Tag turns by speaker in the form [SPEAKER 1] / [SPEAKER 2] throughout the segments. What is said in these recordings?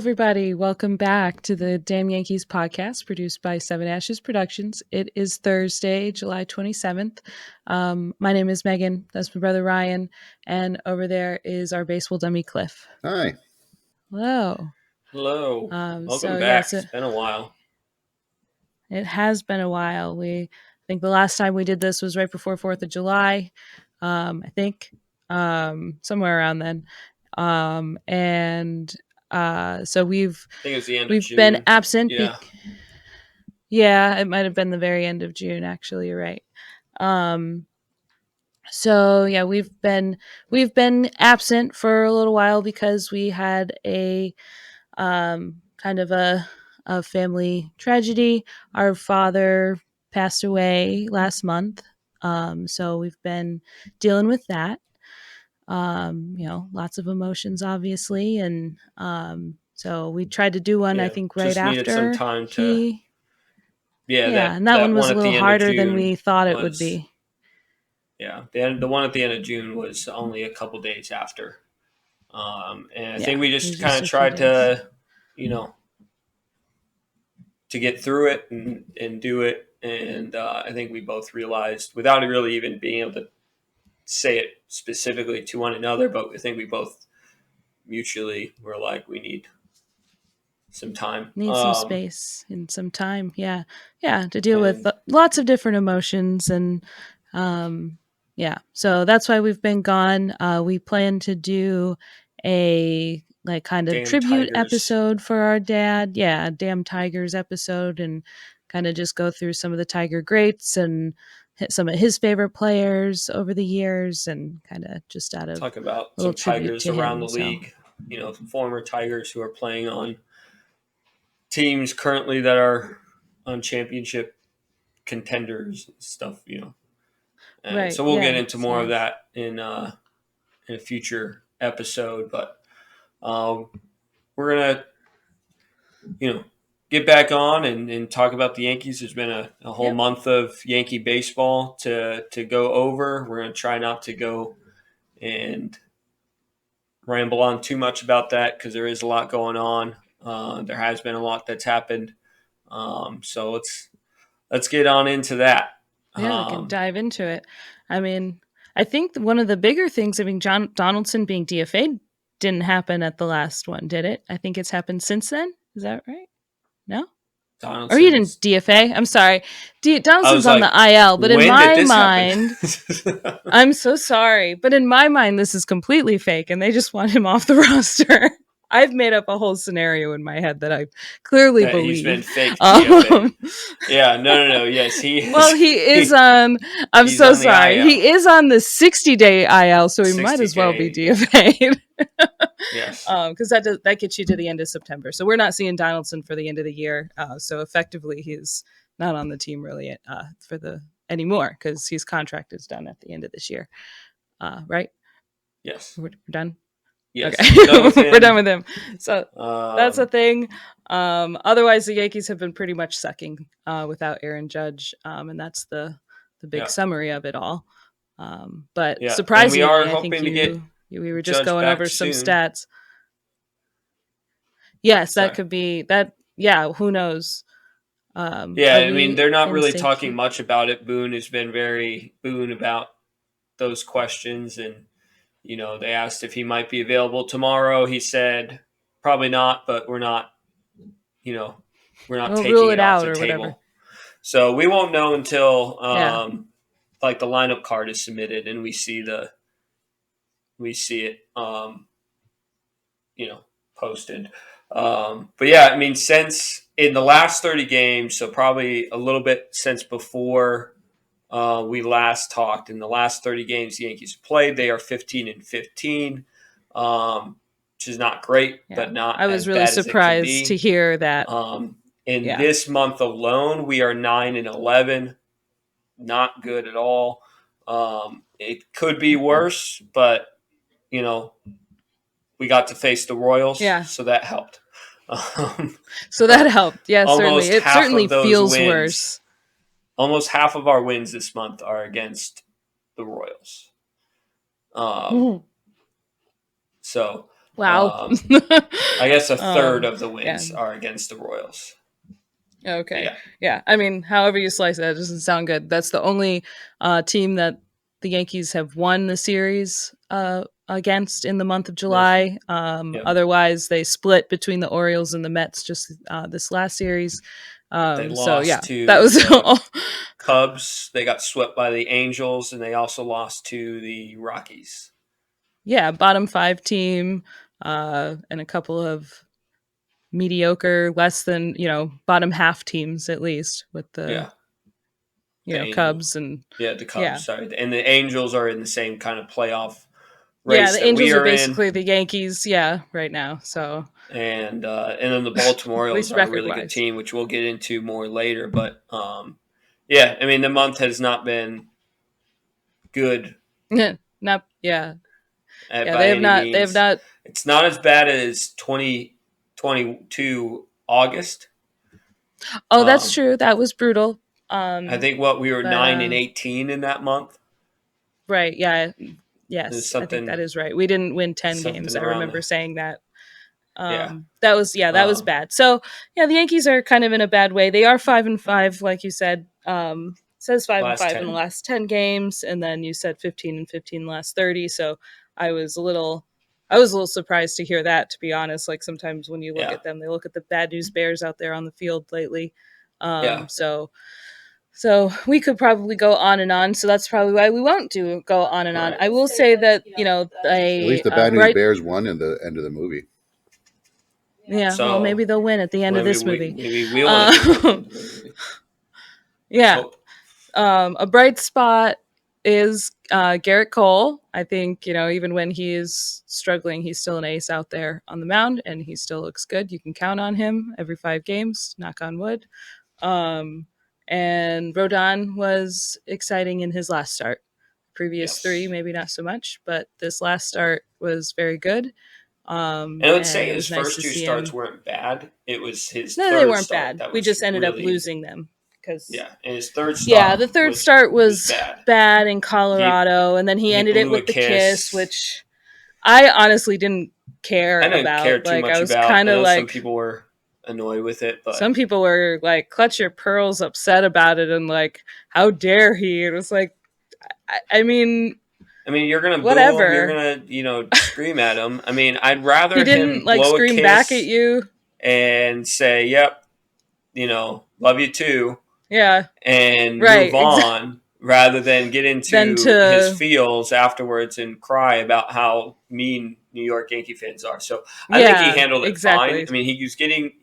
[SPEAKER 1] everybody. Welcome back to the Damn Yankees Podcast, produced by Seven Ashes Productions. It is Thursday, July 27th. My name is Megan. That's my brother Ryan. And over there is our baseball dummy, Cliff.
[SPEAKER 2] Hi.
[SPEAKER 1] Hello.
[SPEAKER 3] Hello. Welcome back.
[SPEAKER 1] So
[SPEAKER 3] it's been a while.
[SPEAKER 1] It has been a while. I think the last time we did this was right before 4th of July. I think somewhere around then. So we've
[SPEAKER 3] I think it was the end of June.
[SPEAKER 1] been absent.
[SPEAKER 3] Yeah.
[SPEAKER 1] Yeah, it might have been the very end of June. Actually, you're right. So yeah, we've been absent for a little while because we had a kind of a family tragedy. Our father passed away last month. So we've been dealing with that. Lots of emotions, obviously, and so we tried to do one. I think right
[SPEAKER 3] just
[SPEAKER 1] after
[SPEAKER 3] needed some time to.
[SPEAKER 1] And that one was a little harder than we thought it would be.
[SPEAKER 3] Yeah, the one at the end of June was only a couple days after, and I think we just kind of tried to, to get through it and do it, and I think we both realized without really even being able to say it specifically to one another, but I think we both mutually were like, we need some time.
[SPEAKER 1] Some space and some time. Yeah. To deal with lots of different emotions. And so that's why we've been gone. We plan to do a kind of
[SPEAKER 3] Damn
[SPEAKER 1] tribute
[SPEAKER 3] Tigers
[SPEAKER 1] episode for our dad. Yeah. Damn Tigers episode, and kind of just go through some of the Tiger greats and some of his favorite players over the years, and kind of just out of
[SPEAKER 3] talk about some Tigers around the league, former Tigers who are playing on teams currently that are on championship contenders and stuff, And so we'll get into more of that in a future episode, but we're gonna, get back on and talk about the Yankees. There's been a whole month of Yankee baseball to go over. We're going to try not to go and ramble on too much about that because there is a lot going on. There has been a lot that's happened. So let's get on into that.
[SPEAKER 1] Yeah, we can dive into it. I mean, I think one of the bigger things, John Donaldson being DFA'd didn't happen at the last one, did it? I think it's happened since then. Is that right? No? Or he didn't DFA. I'm sorry. Donaldson's on the IL, but in my mind, I'm so sorry, but in my mind, this is completely fake, and they just want him off the roster. I've made up a whole scenario in my head that I clearly believe.
[SPEAKER 3] He's been fake DFA. Yeah, no. Yes, he.
[SPEAKER 1] Well, he is on. I'm so sorry. He is on the 60-day IL, so he might as well be DFA'd.
[SPEAKER 3] Yes.
[SPEAKER 1] Because that gets you to the end of September. So we're not seeing Donaldson for the end of the year. So effectively, he's not on the team really anymore because his contract is done at the end of this year. Right?
[SPEAKER 3] Yes.
[SPEAKER 1] We're done.
[SPEAKER 3] Yes.
[SPEAKER 1] Okay. We're done with him. So that's a thing. Otherwise, the Yankees have been pretty much sucking without Aaron Judge, and that's the big summary of it all. But surprisingly, I think we were just going over some stats. Yes, that could be that. Yeah, who knows?
[SPEAKER 3] I mean, they're not really talking much about it. Boone has been very Boone about those questions, and they asked if he might be available tomorrow. He said probably not, but we're not taking it off the table. Whatever. So we won't know until the lineup card is submitted and we see it posted. But yeah, I mean, since in the last 30 games, so probably a little bit since before we last talked, in the last 30 games the Yankees have played, they are 15-15, which is not great, but not.
[SPEAKER 1] I was really surprised to hear that.
[SPEAKER 3] This month alone, we are 9-11, not good at all. It could be worse, but we got to face the Royals, so that helped.
[SPEAKER 1] That helped. Yeah, certainly. It certainly feels worse.
[SPEAKER 3] Almost half of our wins this month are against the Royals. So
[SPEAKER 1] Wow.
[SPEAKER 3] I guess a third of the wins are against the Royals.
[SPEAKER 1] Okay. Yeah. I mean, however you slice it doesn't sound good. That's the only team that the Yankees have won the series against in the month of July. Otherwise, they split between the Orioles and the Mets just this last series.
[SPEAKER 3] They lost to
[SPEAKER 1] that was
[SPEAKER 3] the Cubs. They got swept by the Angels, and they also lost to the Rockies.
[SPEAKER 1] Yeah, bottom 5 team and a couple of mediocre, less than, bottom half teams at least with the Cubs and
[SPEAKER 3] the Cubs. Sorry, and the Angels are in the same kind of playoff
[SPEAKER 1] race.
[SPEAKER 3] The
[SPEAKER 1] Angels
[SPEAKER 3] we are
[SPEAKER 1] basically
[SPEAKER 3] in.
[SPEAKER 1] The Yankees. Right now. So
[SPEAKER 3] and then the Baltimore Orioles are a really good team, which we'll get into more later. But I mean, the month has not been good.
[SPEAKER 1] They have not.
[SPEAKER 3] It's not as bad as 2022 August.
[SPEAKER 1] Oh, that's true. That was brutal.
[SPEAKER 3] I think we were 9-18 in that month.
[SPEAKER 1] Right. Yeah. Yes. I think that is right. We didn't win 10 games. I remember saying that. That was bad. So the Yankees are kind of in a bad way. They are 5-5, like you said. Says 5-5 in the last 10 games, and then you said 15-15 in the last 30. So I was a little surprised to hear that, to be honest. Like sometimes when you look at them, they look at the bad news bears out there on the field lately. So we could probably go on and on. So that's probably why we won't go on and on. I will say that
[SPEAKER 2] at least the bad news bears won in the end of the movie.
[SPEAKER 1] Yeah, so, well, maybe they'll win at the end of this movie.
[SPEAKER 3] Maybe we'll
[SPEAKER 1] yeah. A bright spot is Garrett Cole. I think, even when he is struggling, he's still an ace out there on the mound, and he still looks good. You can count on him every 5 games, knock on wood. And Rodon was exciting in his last start. Previous 3, maybe not so much, but this last start was very good.
[SPEAKER 3] And I would say his first 2 starts weren't bad. It was his third
[SPEAKER 1] they weren't
[SPEAKER 3] start
[SPEAKER 1] bad. We just ended up losing them.
[SPEAKER 3] And his third start.
[SPEAKER 1] The third start was bad in Colorado, and then he ended it with the kiss, which I honestly didn't care about.
[SPEAKER 3] I didn't care too much about. Kind of like some people were annoyed with it, but
[SPEAKER 1] some people were like, clutch your pearls, upset about it, and like, how dare he? It was like, I mean,
[SPEAKER 3] you're gonna boo him, you're gonna, scream at him. I mean, I'd rather
[SPEAKER 1] he didn't
[SPEAKER 3] him blow
[SPEAKER 1] scream
[SPEAKER 3] a kiss
[SPEAKER 1] back at you
[SPEAKER 3] and say, "Yep, love you too."
[SPEAKER 1] Yeah,
[SPEAKER 3] and move on, rather than get into his feels afterwards and cry about how mean New York Yankee fans are. So I think he handled it fine. I mean, he's getting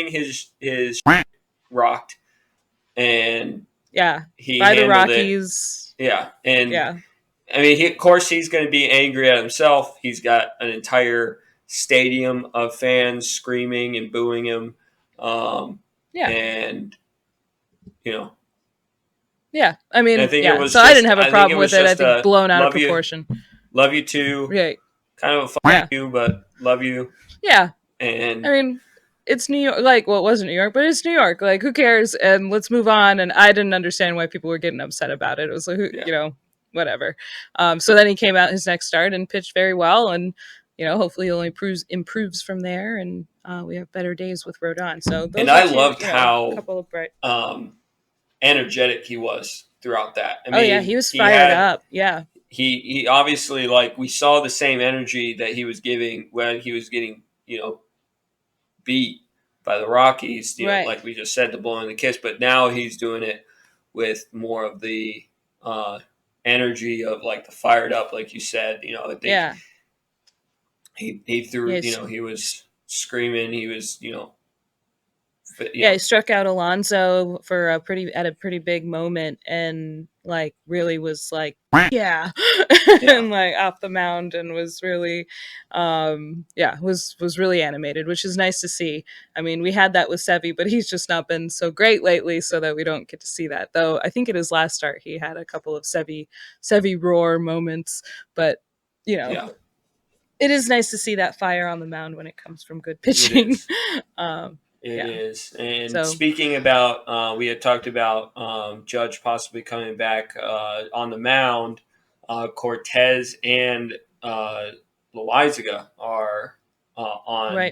[SPEAKER 3] his rocked, and he
[SPEAKER 1] by the
[SPEAKER 3] handled
[SPEAKER 1] Rockies.
[SPEAKER 3] It. I mean, of course, he's going to be angry at himself. He's got an entire stadium of fans screaming and booing him. And
[SPEAKER 1] I mean,
[SPEAKER 3] I think it was
[SPEAKER 1] so I didn't have a problem with it. I think blown out of proportion.
[SPEAKER 3] Love you too.
[SPEAKER 1] Right.
[SPEAKER 3] Kind of a fuck you, but love you.
[SPEAKER 1] Yeah.
[SPEAKER 3] And
[SPEAKER 1] I mean, it's New York. Like, well, it wasn't New York, but it's New York. Like, who cares? And let's move on. And I didn't understand why people were getting upset about it. It was like, whatever. So then he came out his next start and pitched very well. And, hopefully he only improves from there. And we have better days with Rodon. So those
[SPEAKER 3] I loved how
[SPEAKER 1] a couple of bright.
[SPEAKER 3] Energetic he was throughout that. I
[SPEAKER 1] mean, he was fired up. Yeah.
[SPEAKER 3] He obviously, like, we saw the same energy that he was giving when he was getting, beat by the Rockies, like we just said, the blowing the kiss, but now he's doing it with more of the energy of like the fired up, like you said, I think he threw, he was screaming, he was,
[SPEAKER 1] he struck out Alonso for a pretty big moment, and like really was like and like off the mound, and was really was really animated, which is nice to see. I mean, we had that with Sevy, but he's just not been so great lately, so that we don't get to see that. Though I think in his last start he had a couple of Sevy roar moments, but it is nice to see that fire on the mound when it comes from good pitching.
[SPEAKER 3] It is. And speaking about, we had talked about Judge possibly coming back on the mound. Cortez and Loaizaga are on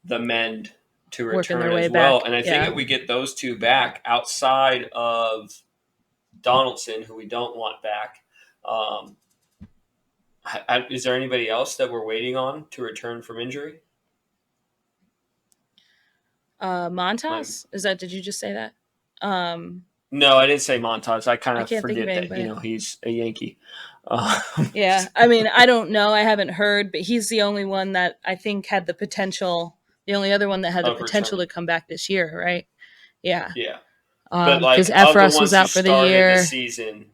[SPEAKER 3] the mend to
[SPEAKER 1] working
[SPEAKER 3] return
[SPEAKER 1] their way
[SPEAKER 3] as well.
[SPEAKER 1] back.
[SPEAKER 3] And I think if we get those two back outside of Donaldson, who we don't want back, is there anybody else that we're waiting on to return from injury?
[SPEAKER 1] Montas? Did you just say that?
[SPEAKER 3] No, I didn't say Montas. I kind of forget that, he's a Yankee.
[SPEAKER 1] Yeah, I mean, I don't know. I haven't heard, but he's the only one that I think had the potential. The only other one that had the potential to come back this year, right? Yeah.
[SPEAKER 3] Yeah.
[SPEAKER 1] But because Efros was out for the year.
[SPEAKER 3] The season,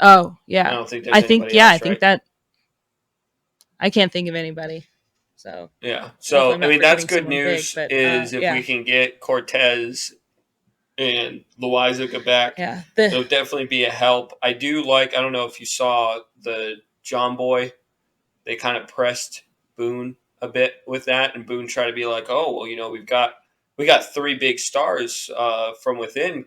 [SPEAKER 1] oh yeah.
[SPEAKER 3] I don't think there's anybody else,
[SPEAKER 1] I think that. I can't think of anybody. So
[SPEAKER 3] yeah. So I mean, that's good news. Big, but, if we can get Cortez and Loaiza back, it'll definitely be a help. I do like. I don't know if you saw the John Boy. They kind of pressed Boone a bit with that, and Boone tried to be like, "Oh, well, we got three big stars from within,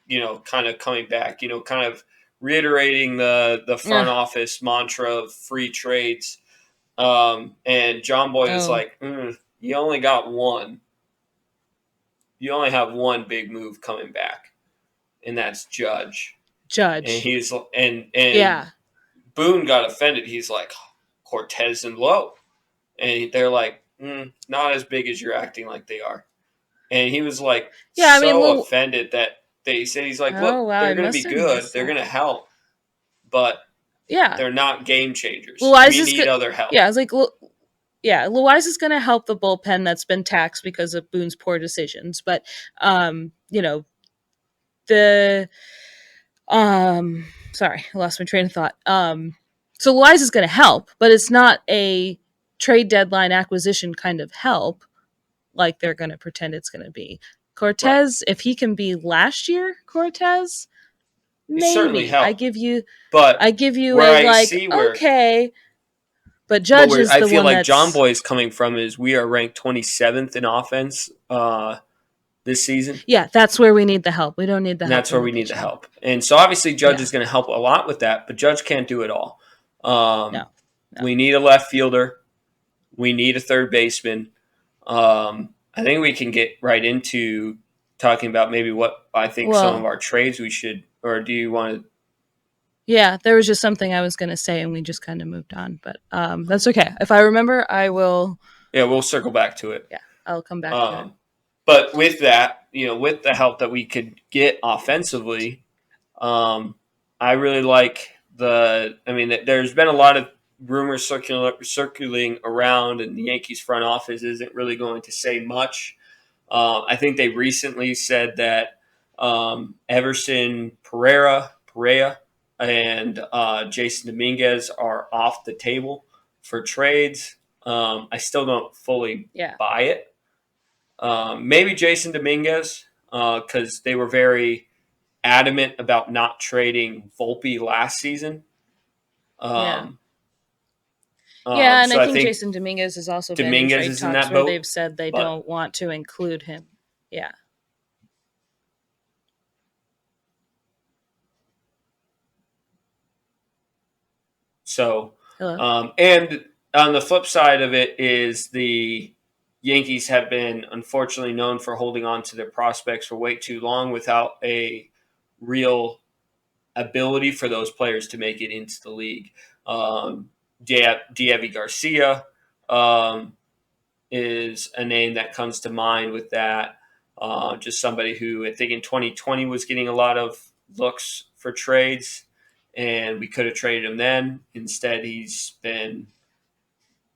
[SPEAKER 3] kind of coming back, kind of reiterating the front office mantra of free trades." And John Boy is like, "You only got one. You only have one big move coming back, and that's Judge." And he's and Boone got offended. He's like, "Cortez and Lowe," and they're like, "Not as big as you're acting like they are." And he was like, offended that they said, he's like, "Look, they're going to be good. They're going to help, but they're not game changers. We need other help."
[SPEAKER 1] Yeah, I was like, Loaiza is going to help the bullpen that's been taxed because of Boone's poor decisions, but sorry, I lost my train of thought. So Loaiza is going to help, but it's not a trade deadline acquisition kind of help like they're going to pretend it's going to be. Cortez, if he can be last year Cortez, maybe I give you okay. But Judge is the one I feel like
[SPEAKER 3] John Boy's coming from is we are ranked 27th in offense this season.
[SPEAKER 1] Yeah, that's where we need the help. We don't need the help.
[SPEAKER 3] That's where we need the help. And so obviously Judge is going to help a lot with that, but Judge can't do it all. No. We need a left fielder. We need a third baseman. I think we can get right into talking about maybe what I think some of our trades we should, or do you want to?
[SPEAKER 1] Yeah, there was just something I was going to say and we just kind of moved on, but that's okay. If I remember, I will.
[SPEAKER 3] Yeah, we'll circle back to it.
[SPEAKER 1] Yeah, I'll come back to it.
[SPEAKER 3] But with that, with the help that we could get offensively, I really like there's been a lot of rumors circulating around, and the Yankees front office isn't really going to say much. I think they recently said that Everson Pereira, and Jason Dominguez are off the table for trades. I still don't fully buy it. Maybe Jason Dominguez, because they were very adamant about not trading Volpe last season.
[SPEAKER 1] And I think Jason Dominguez has also been in trade talks where they've said they don't want to include him. Yeah.
[SPEAKER 3] So, and on the flip side of it is the Yankees have been unfortunately known for holding on to their prospects for way too long without a real ability for those players to make it into the league. Diego Garcia is a name that comes to mind with that. Just somebody who I think in 2020 was getting a lot of looks for trades, and we could have traded him then. Instead, he's been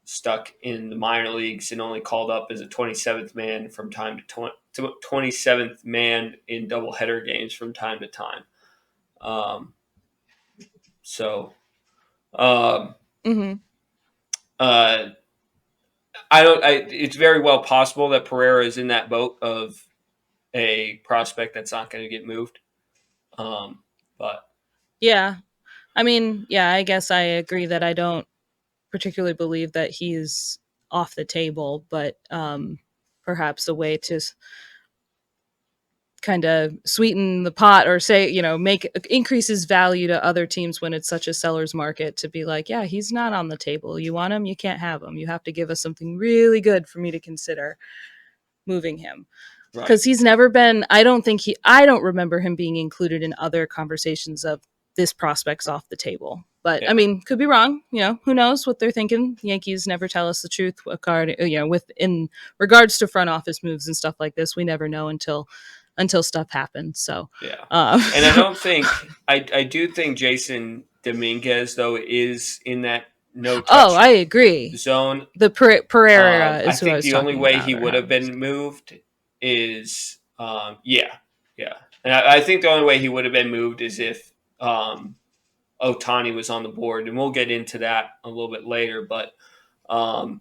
[SPEAKER 3] stuck in the minor leagues and only called up as a 27th man from time to 27th man in doubleheader games from time to time. It's very well possible that Pereira is in that boat of a prospect that's not going to get moved. But
[SPEAKER 1] yeah, I guess I agree that I don't particularly believe that he's off the table, but perhaps a way to kind of sweeten the pot or say, increases value to other teams when it's such a seller's market to be like, yeah, he's not on the table. You want him? You can't have him. You have to give us something really good for me to consider moving him. Because he's never been, I don't remember him being included in other conversations of this prospect's off the table. But I mean, could be wrong. Who knows what they're thinking? The Yankees never tell us the truth. In regards to front office moves and stuff like this, we never know until stuff happens. So
[SPEAKER 3] and I don't think I do think Jason Dominguez though is in that no touch.
[SPEAKER 1] Oh, I agree.
[SPEAKER 3] Zone.
[SPEAKER 1] The Pereira is who I
[SPEAKER 3] think
[SPEAKER 1] was
[SPEAKER 3] the only way he would have
[SPEAKER 1] been
[SPEAKER 3] been moved is and I think the only way he would have been moved is if Ohtani was on the board, and we'll get into that a little bit later, but I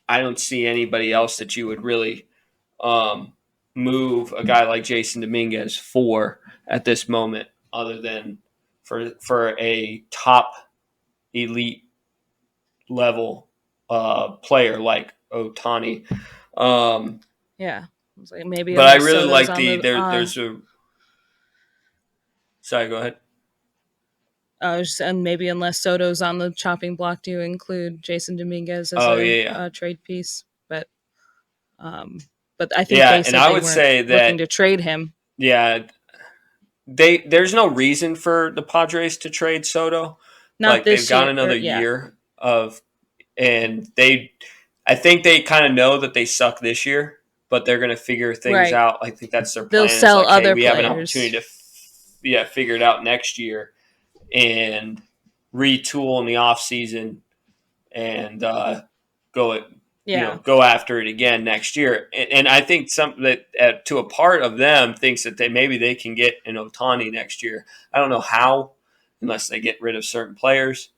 [SPEAKER 3] don't see anybody else that you would really move a guy like Jason Dominguez for at this moment, other than for a top elite level player like Ohtani.
[SPEAKER 1] Maybe.
[SPEAKER 3] But I really like there's a. Sorry, go ahead.
[SPEAKER 1] And maybe unless Soto's on the chopping block, do you include Jason Dominguez as a trade piece? But I think they said they weren't looking to trade him.
[SPEAKER 3] Yeah, there's no reason for the Padres to trade Soto.
[SPEAKER 1] Not this
[SPEAKER 3] they've got another year of, and I think they kind of know that they suck this year, but they're going to figure things out. I think that's their plan.
[SPEAKER 1] They'll sell other players.
[SPEAKER 3] We have an opportunity to figure it out next year and retool in the off season and go after it again next year. And I think something that to a part of them thinks that maybe they can get an Ohtani next year. I don't know how, unless they get rid of certain players.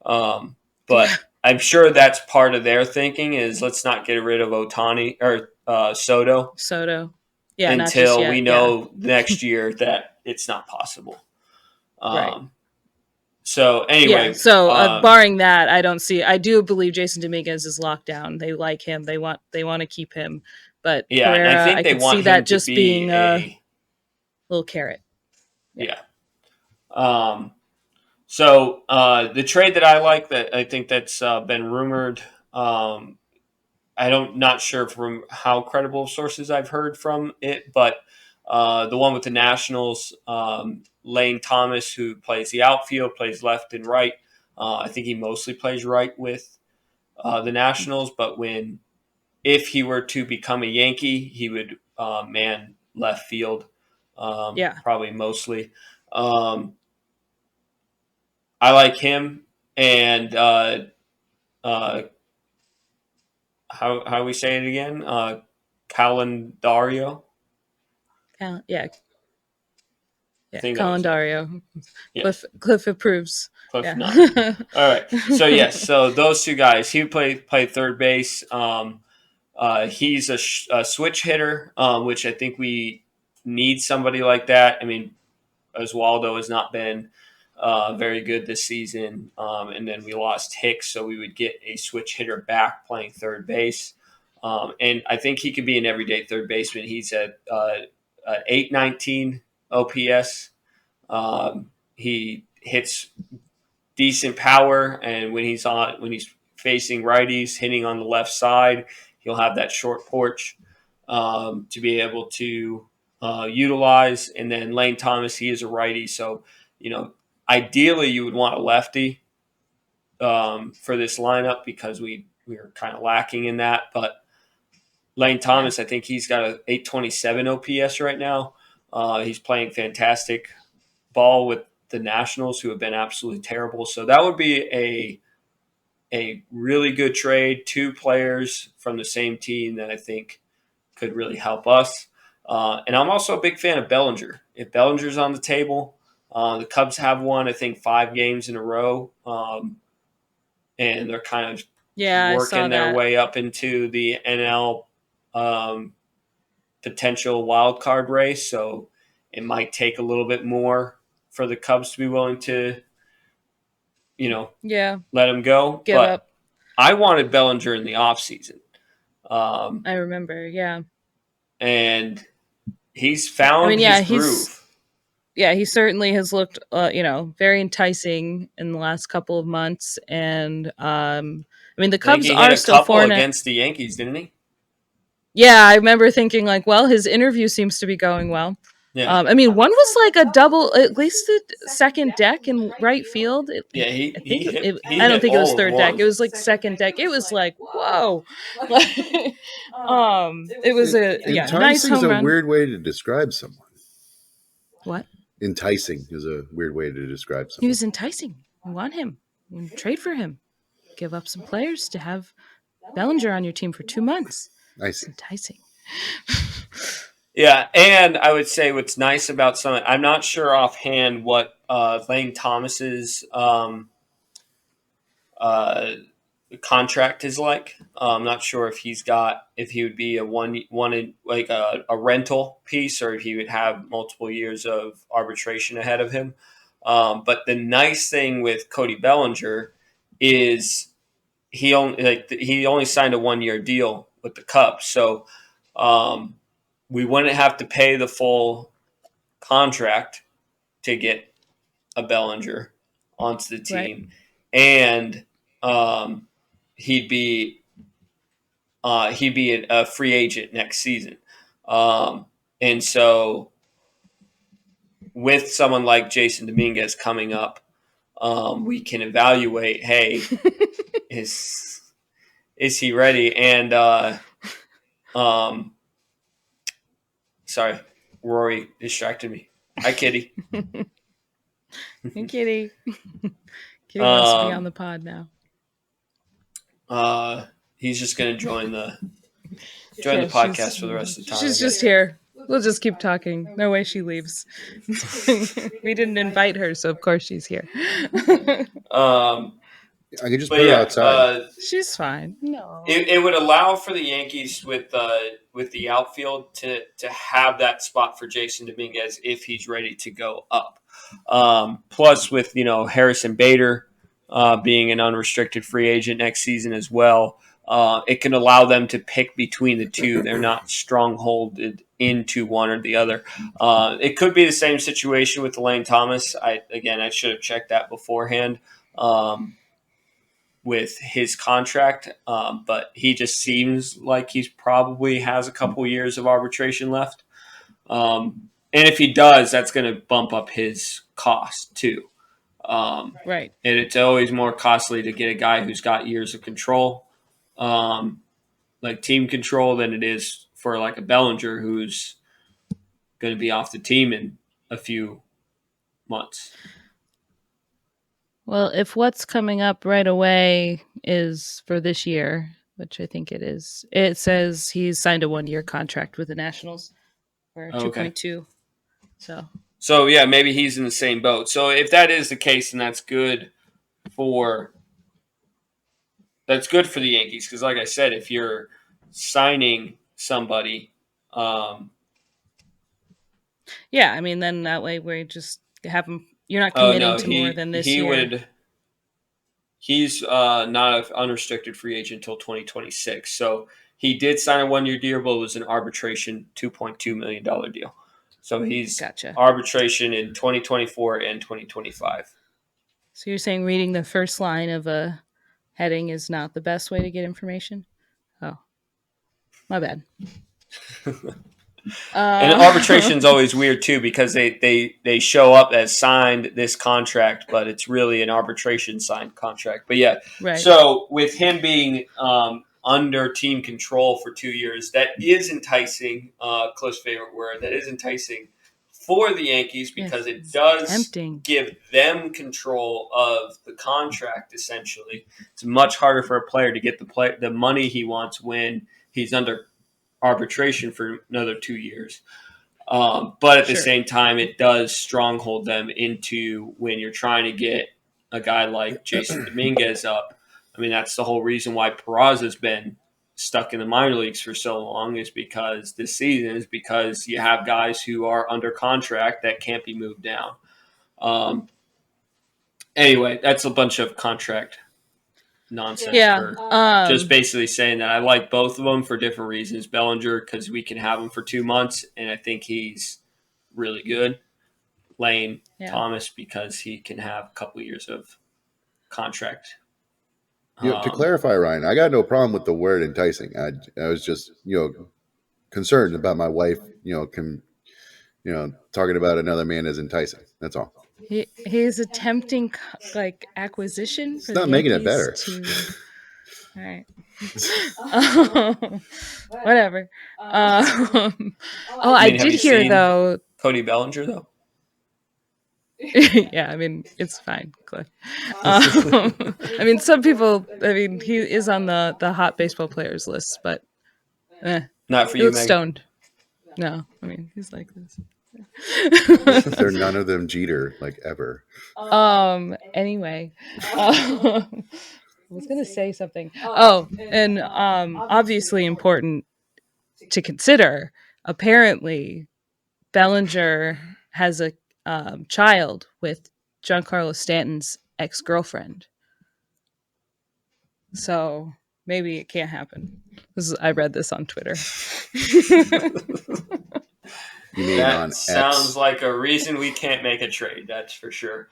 [SPEAKER 3] But I'm sure that's part of their thinking is let's not get rid of Ohtani or Soto.
[SPEAKER 1] Yeah,
[SPEAKER 3] until we know next year that it's not possible.
[SPEAKER 1] Right.
[SPEAKER 3] So anyway,
[SPEAKER 1] barring that, I do believe Jason Dominguez is locked down. They like him. They want to keep him. But Pereira,
[SPEAKER 3] I think they want
[SPEAKER 1] see that just being a little carrot.
[SPEAKER 3] Yeah. So the trade that I like, that I think that's been rumored, not sure from how credible sources I've heard from it, but the one with the Nationals, Lane Thomas, who plays the outfield, plays left and right. I think he mostly plays right with the Nationals, but if he were to become a Yankee, he would man left field, probably mostly. I like him, and how we say it again? Calendario.
[SPEAKER 1] Calendario. Yeah. Cliff approves.
[SPEAKER 3] Cliff, All right. So yes, so those two guys. He play third base. He's a switch hitter, which I think we need somebody like that. I mean, Oswaldo has not been very good this season, and then we lost Hicks, so we would get a switch hitter back playing third base. And I think he could be an everyday third baseman. He's at 819 OPS. He hits decent power, and when he's facing righties, hitting on the left side, he'll have that short porch to be able to utilize. And then Lane Thomas, he is a righty, so ideally you would want a lefty for this lineup because we are kind of lacking in that. But Lane Thomas, I think he's got a 827 OPS right now. He's playing fantastic ball with the Nationals, who have been absolutely terrible. So that would be a really good trade. Two players from the same team that I think could really help us. And I'm also a big fan of Bellinger. If Bellinger's on the table, the Cubs have won, I think, 5 games in a row. And they're kind of working their way up into the NL potential wild card race. So it might take a little bit more for the Cubs to be willing to, let him go.
[SPEAKER 1] Give up.
[SPEAKER 3] I wanted Bellinger in the offseason.
[SPEAKER 1] I remember, yeah.
[SPEAKER 3] And he's found his groove.
[SPEAKER 1] He certainly has looked, very enticing in the last couple of months. And the Cubs are still 4
[SPEAKER 3] against the Yankees, didn't he?
[SPEAKER 1] Yeah, I remember thinking his interview seems to be going well. Yeah. One was like a double, at least the second deck in right field.
[SPEAKER 3] I
[SPEAKER 1] don't think it was third deck. It was like second deck. It was like, whoa. It was nice home run.
[SPEAKER 2] Enticing is a weird way to describe someone.
[SPEAKER 1] What?
[SPEAKER 2] Enticing is a weird way to describe someone.
[SPEAKER 1] He was enticing. We want him. We trade for him. Give up some players to have Bellinger on your team for 2 months.
[SPEAKER 2] Nice.
[SPEAKER 1] It's enticing.
[SPEAKER 3] Yeah, and I would say what's nice about I'm not sure offhand what Lane Thomas's contract is like. I'm not sure if he would be a rental piece, or if he would have multiple years of arbitration ahead of him. But the nice thing with Cody Bellinger is he only signed a 1-year deal with the Cubs, so we wouldn't have to pay the full contract to get a Bellinger onto the team, right. And he'd be a free agent next season, and so with someone like Jason Dominguez coming up, we can evaluate, hey, is he ready? And sorry, Rory distracted me. Hi, Kitty.
[SPEAKER 1] Hey, Kitty. Kitty wants to be on the pod now.
[SPEAKER 3] He's just going to join the podcast for the rest of the time.
[SPEAKER 1] She's just here. We'll just keep talking. No way she leaves. We didn't invite her, so of course she's here.
[SPEAKER 2] I can just put her outside.
[SPEAKER 1] She's fine. No,
[SPEAKER 3] it would allow for the Yankees with the outfield to have that spot for Jason Dominguez if he's ready to go up. Plus, with Harrison Bader being an unrestricted free agent next season as well, it can allow them to pick between the two. They're not strongholded into one or the other. It could be the same situation with Lane Thomas. I should have checked that beforehand. With his contract, but he just seems like he's probably has a couple years of arbitration left. And if he does, that's going to bump up his cost too.
[SPEAKER 1] Right.
[SPEAKER 3] And it's always more costly to get a guy who's got years of control, like team control, than it is for like a Bellinger who's going to be off the team in a few months.
[SPEAKER 1] Well, if what's coming up right away is for this year, which I think it is, it says he's signed a 1-year contract with the Nationals for 2.2.
[SPEAKER 3] So yeah, maybe he's in the same boat. So if that is the case, then that's good for the Yankees, because like I said, if you're signing somebody,
[SPEAKER 1] then that way we just have him. You're not committing to more than this year.
[SPEAKER 3] He's not an unrestricted free agent until 2026. So he did sign a 1-year deal, but it was an arbitration $2.2 million deal. So he's arbitration in 2024 and 2025.
[SPEAKER 1] So you're saying reading the first line of a heading is not the best way to get information? Oh, my bad.
[SPEAKER 3] And arbitration is always weird too, because they show up as signed this contract, but it's really an arbitration signed contract. But yeah, right. So with him being under team control for 2 years, that is enticing. Cliff's favorite word. That is enticing for the Yankees, because it does give them control of the contract. Essentially, it's much harder for a player to get the money he wants when he's under arbitration for another 2 years. But at the same time, it does stronghold them into when you're trying to get a guy like Jason Dominguez up. I mean, that's the whole reason why Peraza's been stuck in the minor leagues for so long, is because this season is because you have guys who are under contract that can't be moved down. Anyway, that's a bunch of contract nonsense for just basically saying that I like both of them for different reasons. Bellinger, because we can have him for 2 months, and I think he's really good. Lane Thomas, because he can have a couple of years of contract.
[SPEAKER 2] To clarify, Ryan, I got no problem with the word enticing. I was just, concerned about my wife, talking about another man as enticing. That's all.
[SPEAKER 1] He's attempting acquisition.
[SPEAKER 2] It's not making it better.
[SPEAKER 1] All right. Whatever. I did hear though.
[SPEAKER 3] Cody Bellinger though.
[SPEAKER 1] Yeah, I mean it's fine, Cliff. I mean some people. I mean he is on the hot baseball players list, but
[SPEAKER 3] not for
[SPEAKER 1] he
[SPEAKER 3] you.
[SPEAKER 1] Looks stoned. No, I mean he's like this.
[SPEAKER 2] They're none of them Jeter, ever.
[SPEAKER 1] Anyway, I was gonna say something. And obviously important to consider. Apparently, Bellinger has a child with Giancarlo Stanton's ex-girlfriend. So maybe it can't happen. I read this on Twitter.
[SPEAKER 2] You mean
[SPEAKER 3] that
[SPEAKER 2] on
[SPEAKER 3] sounds
[SPEAKER 2] X?
[SPEAKER 3] Like a reason we can't make a trade, that's for sure.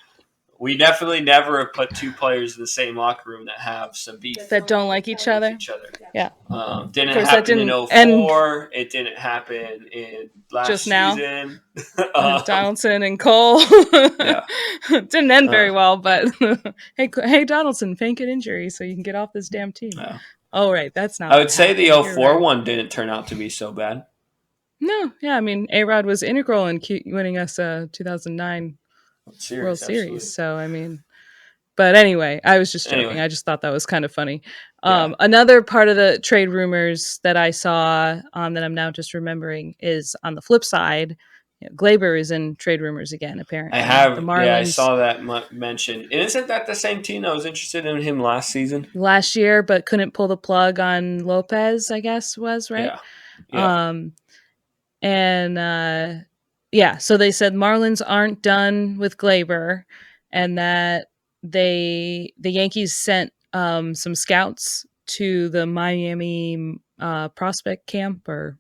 [SPEAKER 3] We definitely never have put two players in the same locker room that have some beef.
[SPEAKER 1] That don't like each other.
[SPEAKER 3] Yeah. Didn't happen in 2004. It didn't happen in last season.
[SPEAKER 1] Donaldson and Cole. Didn't end very well, but hey, Donaldson, feign an injury so you can get off this damn team. Oh, right. That's not.
[SPEAKER 3] I would say the 2004 one didn't turn out to be so bad.
[SPEAKER 1] No. Yeah. I mean, A-Rod was integral in winning us 2009 World Series. So, I mean, but anyway, I was just joking. I just thought that was kind of funny. Another part of the trade rumors that I saw that I'm now just remembering is on the flip side, Gleyber is in trade rumors again, apparently.
[SPEAKER 3] I have. The Marlins, I saw that mentioned. And isn't that the same team that was interested in him last season?
[SPEAKER 1] Last year, but couldn't pull the plug on Lopez, I guess was, right?
[SPEAKER 3] Yeah.
[SPEAKER 1] So they said Marlins aren't done with Gleyber and that the Yankees sent some scouts to the Miami prospect camp or,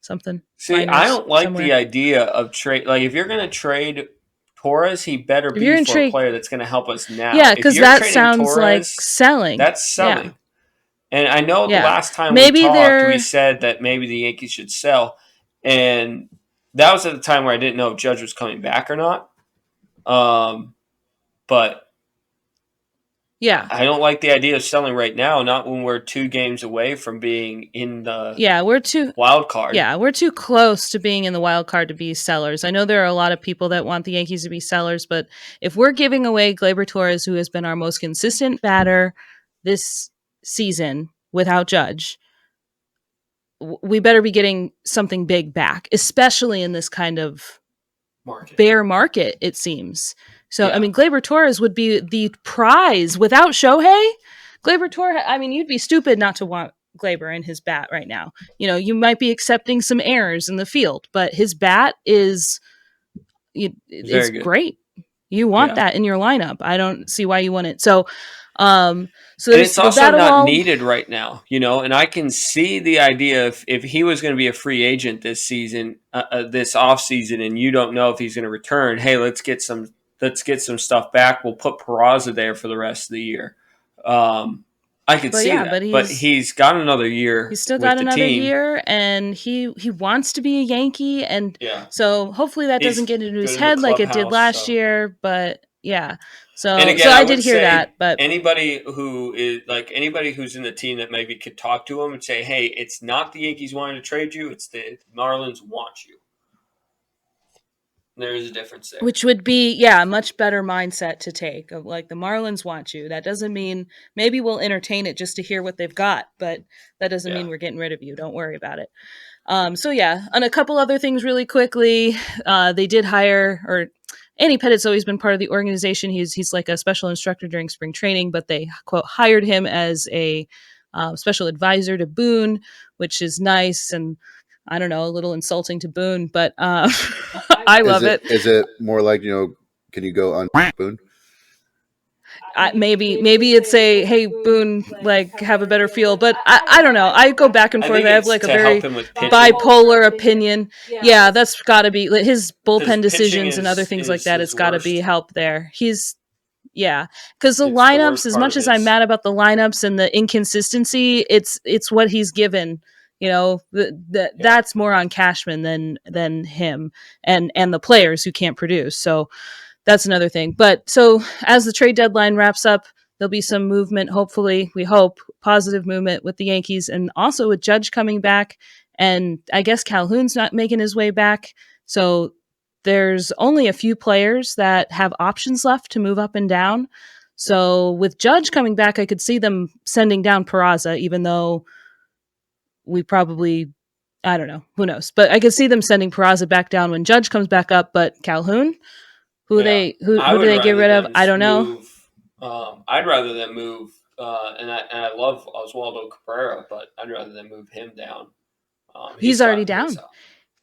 [SPEAKER 1] something.
[SPEAKER 3] See, I don't like the idea of trade. Like, if you're going to trade Torres, he better be for a player that's going to help us now.
[SPEAKER 1] Yeah, because that sounds Torres, like selling.
[SPEAKER 3] That's selling.
[SPEAKER 1] Yeah.
[SPEAKER 3] And I know the last time we talked, we said that maybe the Yankees should sell. And that was at the time where I didn't know if Judge was coming back or not. But
[SPEAKER 1] yeah,
[SPEAKER 3] I don't like the idea of selling right now, not when we're 2 games away from being in the wild card.
[SPEAKER 1] Yeah, we're too close to being in the wild card to be sellers. I know there are a lot of people that want the Yankees to be sellers, but if we're giving away Gleyber Torres, who has been our most consistent batter this season without Judge, we better be getting something big back, especially in this kind of bear market, it seems. So, I mean, Gleyber Torres would be the prize without Shohei. Gleyber Torres, I mean, you'd be stupid not to want Gleyber in his bat right now. You might be accepting some errors in the field, but his bat is great. You want that in your lineup. I don't see why you want it. So
[SPEAKER 3] it's also not needed right now, and I can see the idea if he was going to be a free agent this season, this off season, and you don't know if he's going to return. Hey, let's get some stuff back. We'll put Peraza there for the rest of the year. I could see that, but he's got another year.
[SPEAKER 1] He's still got another year, and he wants to be a Yankee, and so hopefully that doesn't get into his head like it did last year. But yeah, so I did hear that. But
[SPEAKER 3] anybody who's in the team that maybe could talk to him and say, "Hey, it's not the Yankees wanting to trade you; it's the Marlins want you." There is a difference there.
[SPEAKER 1] Which would be, a much better mindset to take of like the Marlins want you. That doesn't mean maybe we'll entertain it just to hear what they've got, but that doesn't mean we're getting rid of you. Don't worry about it. On a couple other things really quickly, they did hire, Andy Pettit's always been part of the organization. He's like a special instructor during spring training, but they, quote, hired him as a special advisor to Boone, which is nice and I don't know, a little insulting to Boone, but I love it.
[SPEAKER 2] Is it more like, can you go on Boone?
[SPEAKER 1] maybe it's a, hey, Boone, like, have a better feel. But I don't know. I go back and forth. I have like a very bipolar opinion. Yeah, that's got to be his bullpen decisions and other things like that. It's got to be help there. Because the lineups, as much as I'm mad about the lineups and the inconsistency, it's what he's given. That's more on Cashman than him and the players who can't produce. So that's another thing. But so as the trade deadline wraps up, there'll be some movement. Hopefully, we hope positive movement with the Yankees, and also with Judge coming back, and I guess Calhoun's not making his way back. So there's only a few players that have options left to move up and down. So with Judge coming back, I could see them sending down Peraza, even though we probably, I don't know, who knows. But I could see them sending Peraza back down when Judge comes back up. But Calhoun, who do they get rid of? I don't know.
[SPEAKER 3] I'd rather them move, and I love Oswaldo Cabrera, but I'd rather them move him down.
[SPEAKER 1] He's already down.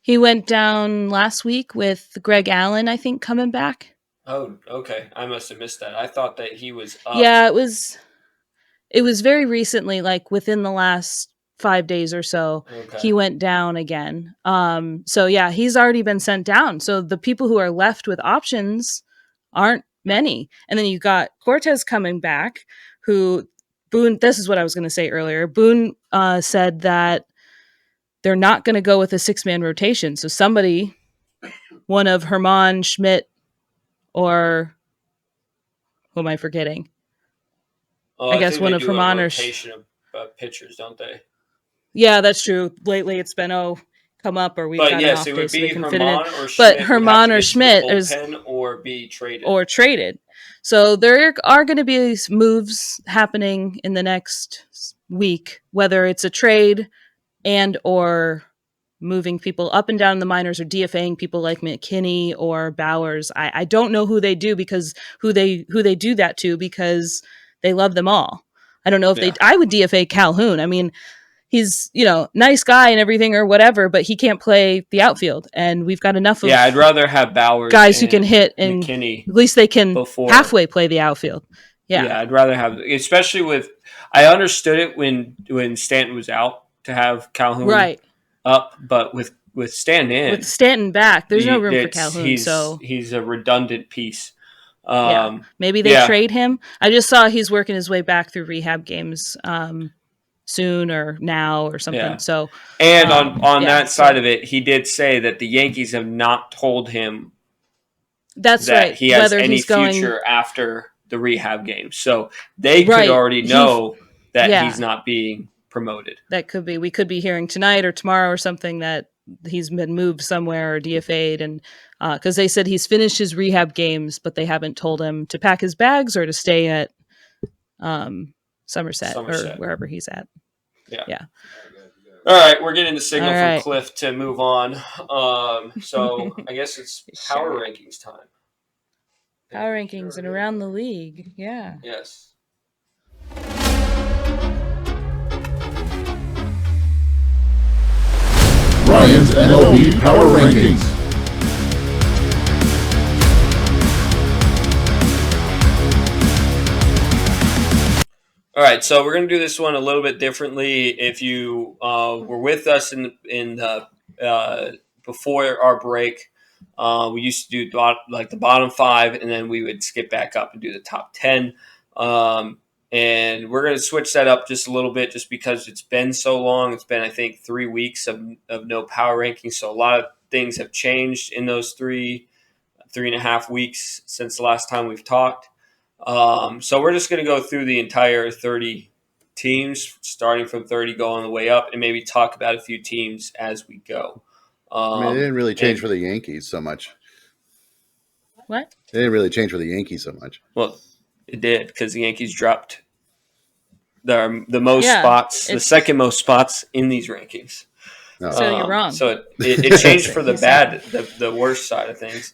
[SPEAKER 1] He went down last week with Greg Allen, I think, coming back.
[SPEAKER 3] Oh, okay. I must have missed that. I thought that he was up.
[SPEAKER 1] Yeah, it was very recently, like within the last 5 days or so. Okay. He went down again. So yeah, he's already been sent down. So the people who are left with options aren't many. And then you got Cortez coming back, who Boone, this is what I was going to say earlier. Boone said that they're not going to go with a 6-man rotation. So somebody, one of Herman, Schmidt, or who am I forgetting?
[SPEAKER 3] I guess one of Herman or rotation of pitchers, don't they?
[SPEAKER 1] Yeah, that's true. Lately, it's been come up, or we've got an off day, so they can fit it in.
[SPEAKER 3] Or Schmidt,
[SPEAKER 1] but Herman or Schmidt is
[SPEAKER 3] or be traded
[SPEAKER 1] So there are going to be moves happening in the next week, whether it's a trade and or moving people up and down in the minors or DFAing people like McKinney or Bowers. I don't know who they do because who they do that to, because they love them all. I don't know if I would DFA Calhoun. I mean, he's, nice guy and everything or whatever, but he can't play the outfield. And we've got enough of
[SPEAKER 3] I'd rather have Bowers
[SPEAKER 1] guys who can hit, and
[SPEAKER 3] McKinney
[SPEAKER 1] at least they can halfway play the outfield. Yeah,
[SPEAKER 3] I'd rather have, especially I understood it when Stanton was out to have Calhoun up, but with Stanton in.
[SPEAKER 1] With Stanton back, there's no room for Calhoun.
[SPEAKER 3] He's a redundant piece.
[SPEAKER 1] Maybe they trade him. I just saw he's working his way back through rehab games soon or now or something. Yeah. So,
[SPEAKER 3] and on that side of it, he did say that the Yankees have not told him
[SPEAKER 1] that
[SPEAKER 3] he has any future after the rehab game. So they could already know that he's not being promoted.
[SPEAKER 1] That could be. We could be hearing tonight or tomorrow or something that he's been moved somewhere or DFA'd, and because they said he's finished his rehab games, but they haven't told him to pack his bags or to stay at Somerset or wherever he's at. Yeah.
[SPEAKER 3] All right, we're getting the signal from Cliff to move on. So I guess it's power rankings time.
[SPEAKER 1] Power rankings and around the league. Yeah.
[SPEAKER 3] Yes.
[SPEAKER 4] Ryan's MLB Power Rankings.
[SPEAKER 3] All right, so we're going to do this one a little bit differently. If you were with us in before our break, we used to do the bottom 5, and then we would skip back up and do the top 10. And we're going to switch that up just a little bit, just because it's been so long. It's been, I think, 3 weeks of no power rankings. So a lot of things have changed in those 3.5 weeks since the last time we've talked. So we're just going to go through the entire 30 teams, starting from 30, going the way up, and maybe talk about a few teams as we go.
[SPEAKER 2] It didn't really change for the Yankees so much.
[SPEAKER 1] What?
[SPEAKER 2] It didn't really change for the Yankees so much.
[SPEAKER 3] Well, it did, because the Yankees dropped the most spots, the second most spots in these rankings.
[SPEAKER 1] No. So you're wrong.
[SPEAKER 3] So it changed for the bad, the worst side of things.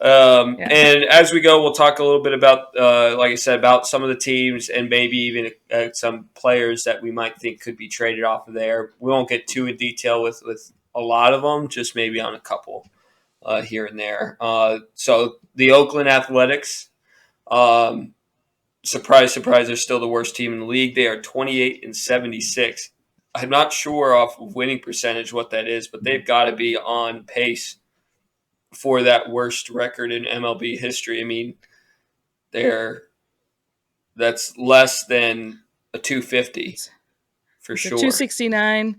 [SPEAKER 3] And as we go, we'll talk a little bit about, like I said, about some of the teams and maybe even some players that we might think could be traded off of there. We won't get too in detail with a lot of them, just maybe on a couple here and there. So the Oakland Athletics. surprise, surprise, they're still the worst team in the league. They are 28-76. I'm not sure off of winning percentage what that is, but they've got to be on pace for that worst record in MLB history. I mean, that's less than a 250 for
[SPEAKER 1] it's
[SPEAKER 3] sure.
[SPEAKER 1] 269.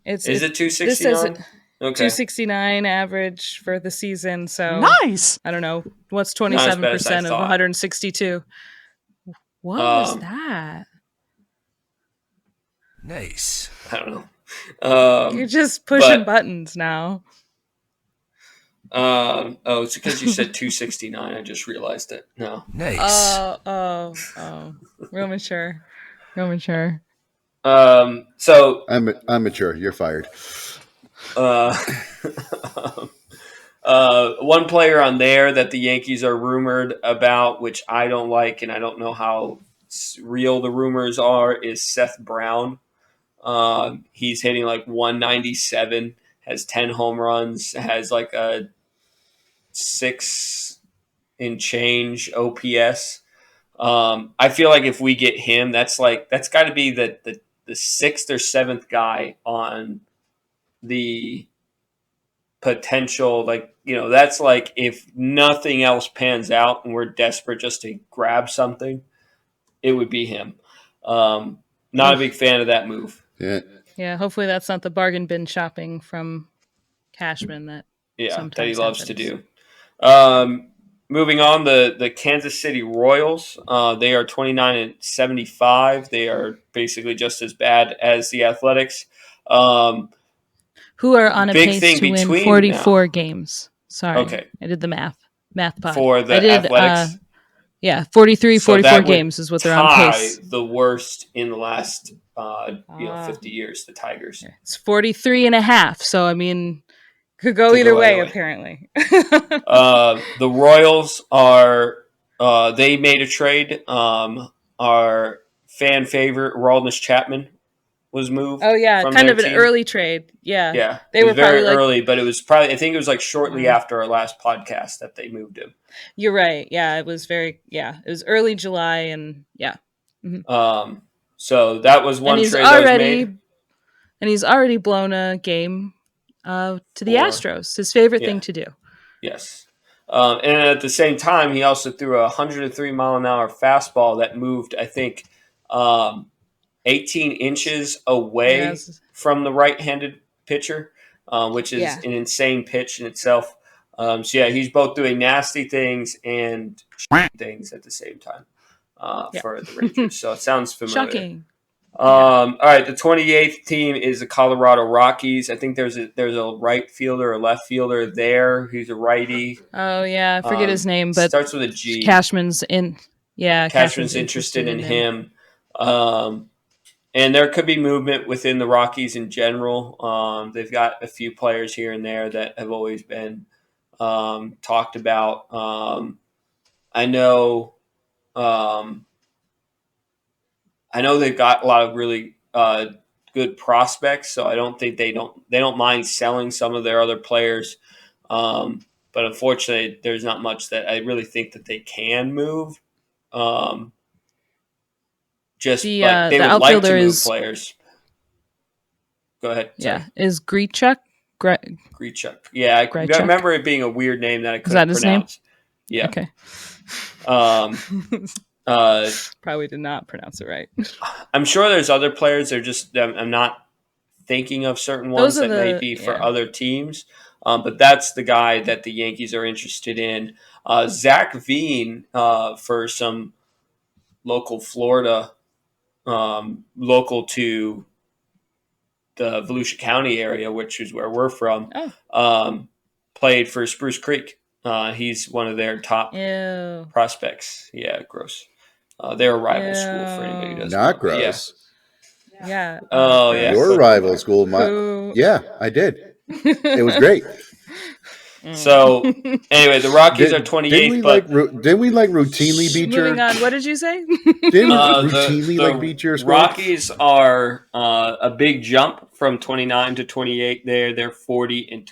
[SPEAKER 3] Is it 269?
[SPEAKER 1] This says
[SPEAKER 3] Okay.
[SPEAKER 1] 269 average for the season. So
[SPEAKER 5] nice.
[SPEAKER 1] I don't know what's 27% of 162. What was that?
[SPEAKER 6] Nice.
[SPEAKER 3] I don't know.
[SPEAKER 1] You're just pushing buttons now.
[SPEAKER 3] It's because you said 269. I just realized it. No.
[SPEAKER 6] Nice.
[SPEAKER 1] Oh. Real mature.
[SPEAKER 3] So
[SPEAKER 2] I'm mature. You're fired.
[SPEAKER 3] One player on there that the Yankees are rumored about, which I don't like, and I don't know how real the rumors are, is Seth Brown. He's hitting like 197, has 10 home runs, has like a 6 and change OPS. I feel like if we get him, that's got to be the 6th or 7th guy on the potential, that's like if nothing else pans out and we're desperate just to grab something, it would be him. Not a big fan of that move.
[SPEAKER 1] Yeah, hopefully that's not the bargain bin shopping from Cashman that
[SPEAKER 3] he loves
[SPEAKER 1] happens.
[SPEAKER 3] to do. Moving on, the Kansas City Royals, they are 29-75. They are basically just as bad as the Athletics.
[SPEAKER 1] Who are on a pace to win 44 games. Sorry. Okay. I did the math. Math pod.
[SPEAKER 3] For the Athletics?
[SPEAKER 1] 43, 44 games is what they're on pace.
[SPEAKER 3] The worst in the last 50 years, the Tigers.
[SPEAKER 1] It's 43 and a half. So, I mean, could go either way, apparently.
[SPEAKER 3] The Royals are, they made a trade. Our fan favorite, Aroldis Chapman, was moved.
[SPEAKER 1] Oh, yeah. Kind of an early trade. Yeah.
[SPEAKER 3] Yeah. They were very early, but it was probably, I think it was like shortly after our last podcast that they moved him.
[SPEAKER 1] You're right. Yeah. It was it was early July and yeah.
[SPEAKER 3] Mm-hmm. So that was one trade that was made.
[SPEAKER 1] And he's already blown a game to the Astros, his favorite thing to do.
[SPEAKER 3] Yes. And at the same time, he also threw a 103-mile-an-hour fastball that moved, I think, 18 inches away from the right-handed pitcher, which is an insane pitch in itself. He's both doing nasty things and things at the same time for the Rangers. So it sounds familiar.
[SPEAKER 1] Shocking.
[SPEAKER 3] All right, the 28th team is the Colorado Rockies. I think there's a right fielder or left fielder there who's a righty.
[SPEAKER 1] Oh yeah, I forget his name, but
[SPEAKER 3] starts with a G.
[SPEAKER 1] Cashman's in. Yeah,
[SPEAKER 3] Cashman's interested in him. And there could be movement within the Rockies in general. They've got a few players here and there that have always been talked about. I know they've got a lot of really good prospects, so I don't think they don't mind selling some of their other players. But unfortunately, there's not much that I really think that they can move. They would like to move players. Go ahead.
[SPEAKER 1] Sorry. Yeah, is Grichuk?
[SPEAKER 3] Grichuk. Yeah, I remember it being a weird name that I couldn't pronounce.
[SPEAKER 1] His name?
[SPEAKER 3] Yeah.
[SPEAKER 1] Okay. Probably did not pronounce it right.
[SPEAKER 3] I'm sure there's other players. They're just I'm not thinking of certain ones that may be for other teams. But that's the guy that the Yankees are interested in. Zach Veen for some local Florida, local to the Volusia County area, which is where we're from, played for Spruce Creek. He's one of their top prospects. Yeah, gross. They're a rival school for anybody who doesn't know.
[SPEAKER 2] Not gross.
[SPEAKER 1] Yeah.
[SPEAKER 3] Oh, yeah.
[SPEAKER 2] Your rival school. Yeah, I did. It was great.
[SPEAKER 3] So, anyway, the Rockies are 28th.
[SPEAKER 2] Didn't we routinely beat your...
[SPEAKER 1] Moving on, what did you say?
[SPEAKER 2] Didn't we routinely beat your score?
[SPEAKER 3] Rockies are a big jump from 29 to 28 there. They're 40 and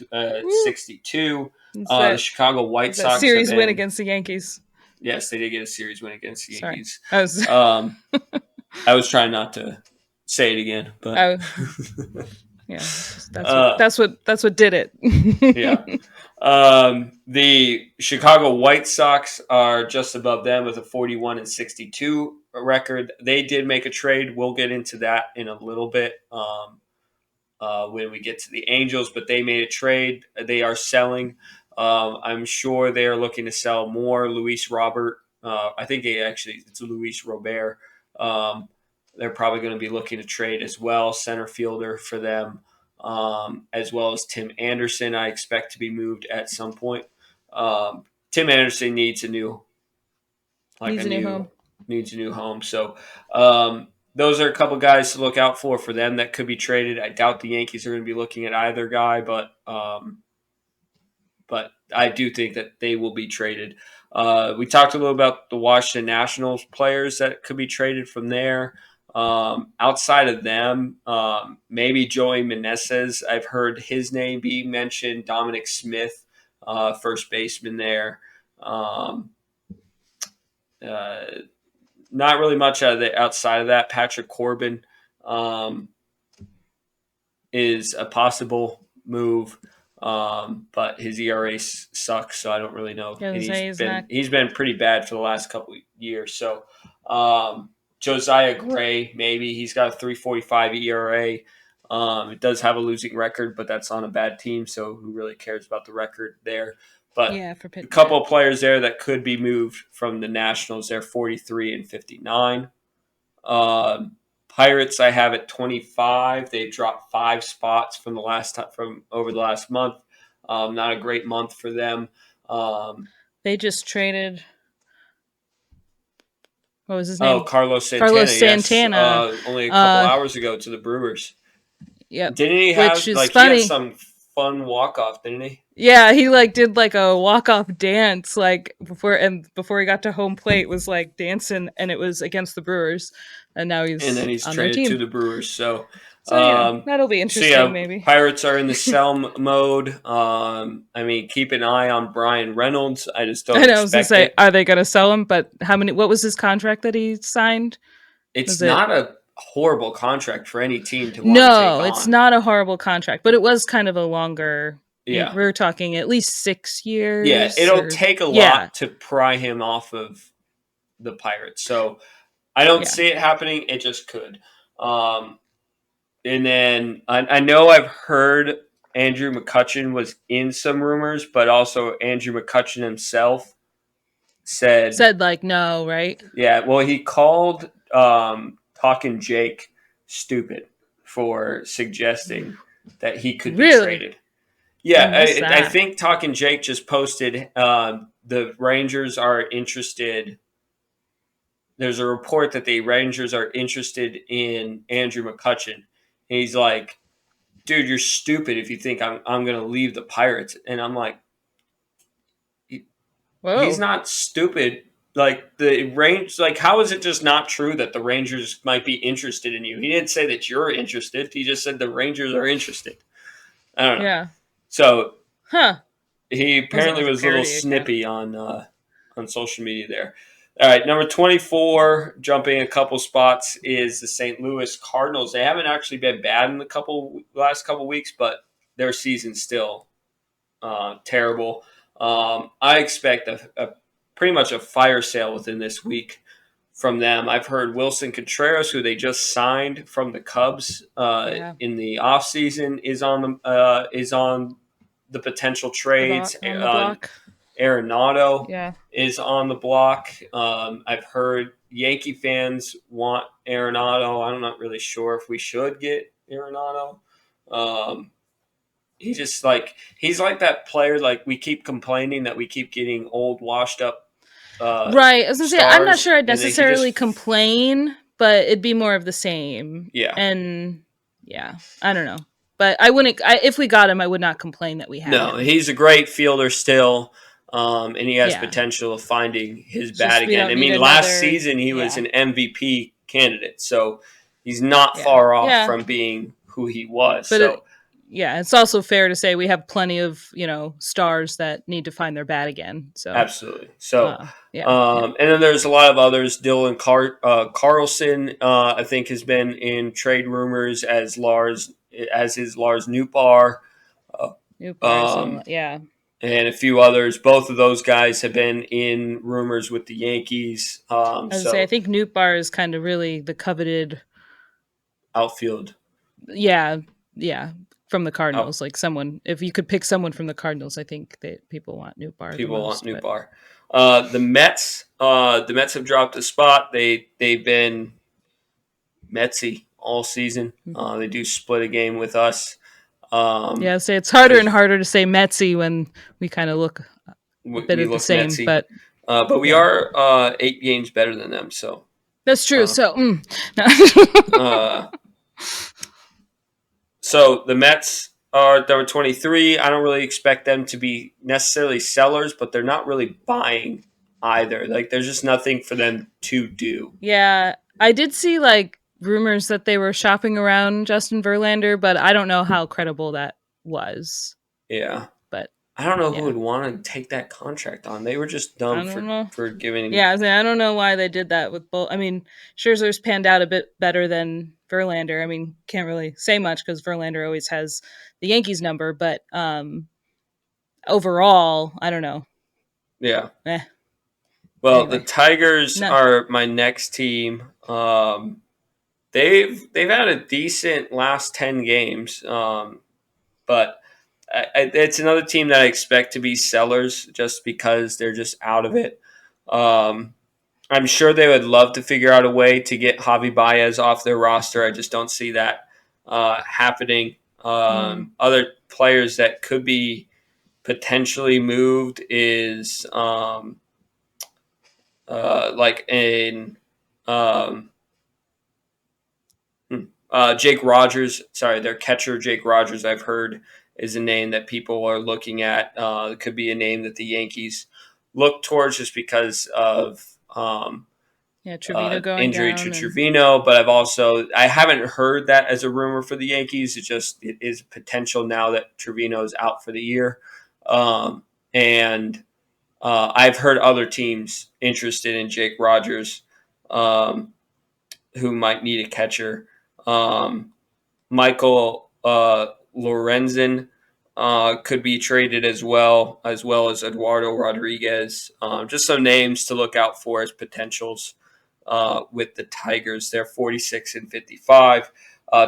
[SPEAKER 3] 62. The Chicago White Sox
[SPEAKER 1] series win against the Yankees.
[SPEAKER 3] Yes, they did get a series win against the Yankees.
[SPEAKER 1] I
[SPEAKER 3] was trying not to say it again, but
[SPEAKER 1] that's what did it.
[SPEAKER 3] Yeah. The Chicago White Sox are just above them with a 41-62 record. They did make a trade. We'll get into that in a little bit when we get to the Angels, but they made a trade. They are selling. I'm sure they are looking to sell more. Luis Robert, I think it's Luis Robert. They're probably going to be looking to trade as well, center fielder for them. As well as Tim Anderson, I expect to be moved at some point. Tim Anderson needs a new home. So those are a couple guys to look out for them that could be traded. I doubt the Yankees are going to be looking at either guy, but I do think that they will be traded. We talked a little about the Washington Nationals players that could be traded from there. Outside of them, maybe Joey Meneses. I've heard his name be mentioned. Dominic Smith, first baseman there. Not really much outside of that. Patrick Corbin is a possible move, but his ERA sucks, so I don't really know. And he's been pretty bad for the last couple of years. So Josiah Gray, maybe. He's got a 3.45 ERA. It does have a losing record, but that's on a bad team, so who really cares about the record there? But a couple of players there that could be moved from the Nationals. They're 43-59. Pirates, I have at 25. They dropped 5 spots from over the last month. Not a great month for them.
[SPEAKER 1] They just traded. What was his name?
[SPEAKER 3] Oh, Carlos Santana. Yes. Only a couple hours ago to the Brewers.
[SPEAKER 1] Yeah.
[SPEAKER 3] Didn't he have he had some fun walk-off, didn't he?
[SPEAKER 1] Yeah, he did a walk-off dance before he got to home plate was dancing, and it was against the Brewers, and now he's on
[SPEAKER 3] traded
[SPEAKER 1] their team.
[SPEAKER 3] to the Brewers. So
[SPEAKER 1] that'll be interesting. Maybe
[SPEAKER 3] Pirates are in the sell mode. Keep an eye on Brian Reynolds. I just don't. I was gonna say,
[SPEAKER 1] are they going to sell him? But what was his contract that he signed?
[SPEAKER 3] It's not a horrible contract for any team to want to take
[SPEAKER 1] No,
[SPEAKER 3] on.
[SPEAKER 1] It's not a horrible contract, but it was kind of a longer.
[SPEAKER 3] Yeah,
[SPEAKER 1] we're talking at least 6 years.
[SPEAKER 3] Yeah, it'll take a lot to pry him off of the Pirates. So I don't see it happening. It just could. And then I know I've heard Andrew McCutchen was in some rumors, but also Andrew McCutchen himself said
[SPEAKER 1] no, right?
[SPEAKER 3] Yeah, well, he called Talkin' Jake stupid for suggesting that he could be traded. Yeah, I think Talkin' Jake just posted the Rangers are interested. There's a report that the Rangers are interested in Andrew McCutchen. And he's like, dude, you're stupid if you think I'm going to leave the Pirates. And I'm like, he's not stupid. How is it just not true that the Rangers might be interested in you? He didn't say that you're interested. He just said the Rangers are interested. I don't know. Yeah. So, he apparently was a little snippy on social media there. All right, number 24, jumping a couple spots, is the St. Louis Cardinals. They haven't actually been bad in the last couple weeks, but their season's still terrible. I expect pretty much a fire sale within this week from them. I've heard Wilson Contreras, who they just signed from the Cubs in the offseason, is on the potential trades.
[SPEAKER 1] On the block.
[SPEAKER 3] Arenado is on the block. I've heard Yankee fans want Arenado. I'm not really sure if we should get Arenado. He's like that player. We keep complaining that we keep getting old, washed up.
[SPEAKER 1] Right. I was gonna say, I'm not sure I'd necessarily complain, but it'd be more of the same.
[SPEAKER 3] Yeah.
[SPEAKER 1] And I don't know. But I wouldn't. If we got him, I would not complain that we had him.
[SPEAKER 3] No, he's a great fielder still. And he has potential of finding his bat again. Last season he was an MVP candidate, so he's not far off from being who he was. But
[SPEAKER 1] yeah, it's also fair to say we have plenty of, stars that need to find their bat again. So
[SPEAKER 3] absolutely. So,
[SPEAKER 1] yeah.
[SPEAKER 3] And then there's a lot of others. Dylan Carlson, I think, has been in trade rumors as is Lars Nootbaar.
[SPEAKER 1] Yeah.
[SPEAKER 3] And a few others. Both of those guys have been in rumors with the Yankees.
[SPEAKER 1] I think Nootbaar is kind of really the coveted
[SPEAKER 3] outfield.
[SPEAKER 1] Yeah, from the Cardinals. Like if you could pick someone from the Cardinals, I think that people want Nootbaar.
[SPEAKER 3] People want Nootbaar. The Mets have dropped a spot. They've been Metsy all season. They do split a game with us.
[SPEAKER 1] It's harder and harder to say Metsy when we kind of look a bit of the same. Metsy.
[SPEAKER 3] But we are 8 games better than them. So
[SPEAKER 1] that's true.
[SPEAKER 3] So the Mets are number 23. I don't really expect them to be necessarily sellers, but they're not really buying either. Like there's just nothing for them to do.
[SPEAKER 1] Yeah, I did see rumors that they were shopping around Justin Verlander, but I don't know how credible that was.
[SPEAKER 3] Yeah.
[SPEAKER 1] But
[SPEAKER 3] I don't know who would want to take that contract on. They were just dumb for giving.
[SPEAKER 1] Yeah, I don't know why they did that with both. I mean, Scherzer's panned out a bit better than Verlander. I mean, can't really say much because Verlander always has the Yankees number, but overall, I don't know.
[SPEAKER 3] Yeah. Well, anyway. The Tigers are my next team. They've had a decent last 10 games, but it's another team that I expect to be sellers just because they're just out of it. I'm sure they would love to figure out a way to get Javi Baez off their roster. I just don't see that happening. Other players that could be potentially moved is Jake Rogers. Sorry, their catcher Jake Rogers, I've heard, is a name that people are looking at. It could be a name that the Yankees look towards just because of
[SPEAKER 1] Trevino going
[SPEAKER 3] injury
[SPEAKER 1] down
[SPEAKER 3] to Trevino. But I haven't heard that as a rumor for the Yankees. It is potential now that Trevino is out for the year. And I've heard other teams interested in Jake Rogers who might need a catcher. Michael Lorenzen could be traded as well as Eduardo Rodriguez. Just some names to look out for as potentials with the Tigers. They're 46-55.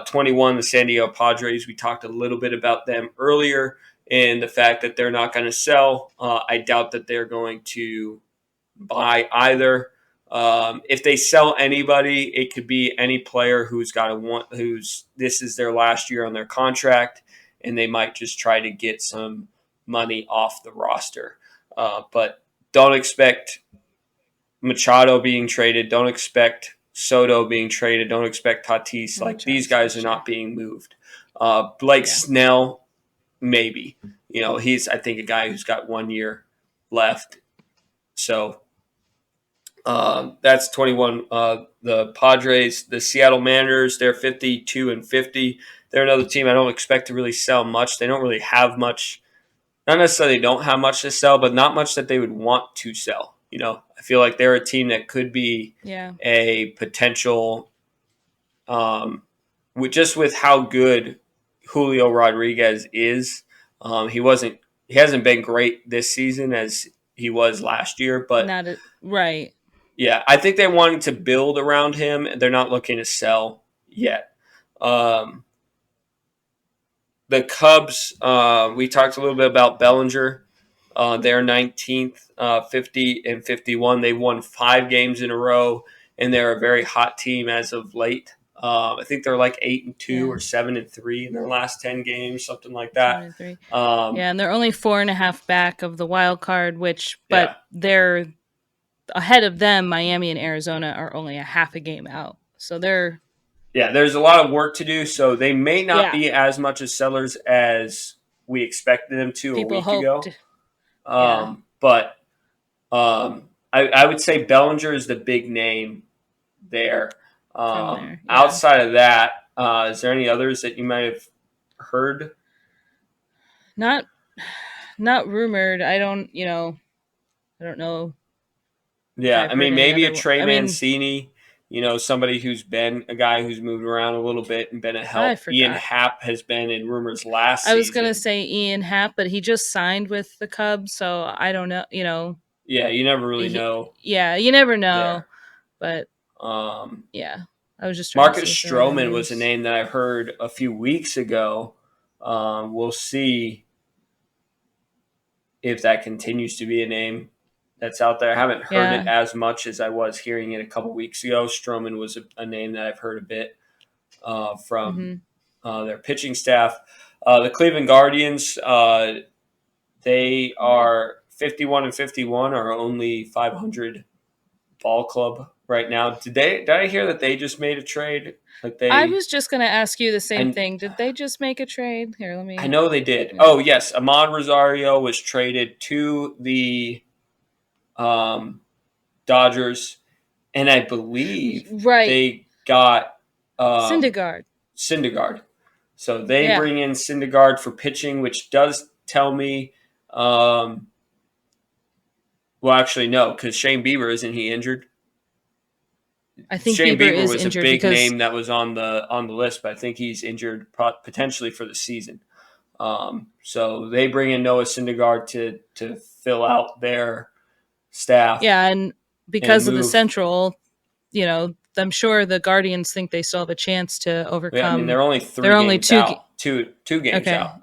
[SPEAKER 3] 21, the San Diego Padres. We talked a little bit about them earlier and the fact that they're not going to sell. I doubt that they're going to buy either. If they sell anybody, it could be any player this is their last year on their contract, and they might just try to get some money off the roster. But don't expect Machado being traded. Don't expect Soto being traded. Don't expect Tatis. These guys are not being moved. Blake Snell, maybe. He's, I think, a guy who's got 1 year left. So that's 21. The Padres, the Seattle Mariners, they're 52-50. They're another team I don't expect to really sell much. They don't really have much. Not necessarily don't have much to sell, but not much that they would want to sell. I feel like they're a team that could be a potential with how good Julio Rodriguez is. He hasn't been great this season as he was last year, but
[SPEAKER 1] right.
[SPEAKER 3] Yeah, I think they wanted to build around him. They're not looking to sell yet. The Cubs, we talked a little bit about Bellinger. They're 19th, 50-51. They won 5 games in a row, and they're a very hot team as of late. I think they're like 8-2 or 7-3 in their last 10 games, something like that.
[SPEAKER 1] And they're only 4.5 back of the wild card, but they're ahead of them. Miami and Arizona are only a half a game out, so they're.
[SPEAKER 3] Yeah, there's a lot of work to do, so they may not be as much as sellers as we expected them to a week ago. But I would say Bellinger is the big name there. Outside of that, is there any others that you might have heard
[SPEAKER 1] Not rumored. I don't know.
[SPEAKER 3] Yeah, I mean, maybe a Trey
[SPEAKER 1] I mean,
[SPEAKER 3] Mancini, somebody who's been a guy who's moved around a little bit and been a
[SPEAKER 1] I
[SPEAKER 3] help. Ian
[SPEAKER 1] forgot.
[SPEAKER 3] Happ has been in rumors last
[SPEAKER 1] I was
[SPEAKER 3] season.
[SPEAKER 1] gonna say Ian Happ, but he just signed with the Cubs, so I don't know.
[SPEAKER 3] Yeah, you never really know.
[SPEAKER 1] Yeah, you never know. But yeah, I was just trying
[SPEAKER 3] Marcus
[SPEAKER 1] to see if there were
[SPEAKER 3] Stroman
[SPEAKER 1] names.
[SPEAKER 3] was a name that I heard a few weeks ago. We'll see if that continues to be a name that's out there. I haven't heard it as much as I was hearing it a couple weeks ago. Stroman was a name that I've heard a bit from their pitching staff. The Cleveland Guardians, they are 51-51, are only 500 ball club right now. Did I hear that they just made a trade?
[SPEAKER 1] I was just going to ask you the same thing. Did they just make a trade? Here, let me.
[SPEAKER 3] I know they did. Oh yes, Ahmad Rosario was traded to the Dodgers, and I believe they got
[SPEAKER 1] Syndergaard.
[SPEAKER 3] So they bring in Syndergaard for pitching, which does tell me. Well, actually, no, because Shane Bieber, isn't he injured?
[SPEAKER 1] I think
[SPEAKER 3] Shane Bieber was
[SPEAKER 1] injured
[SPEAKER 3] a big name that was on the list, but I think he's injured potentially for the season. So they bring in Noah Syndergaard to fill out their staff.
[SPEAKER 1] Yeah, and because of the Central, I'm sure the Guardians think they still have a chance to overcome.
[SPEAKER 3] Yeah, I mean, they're only two games out.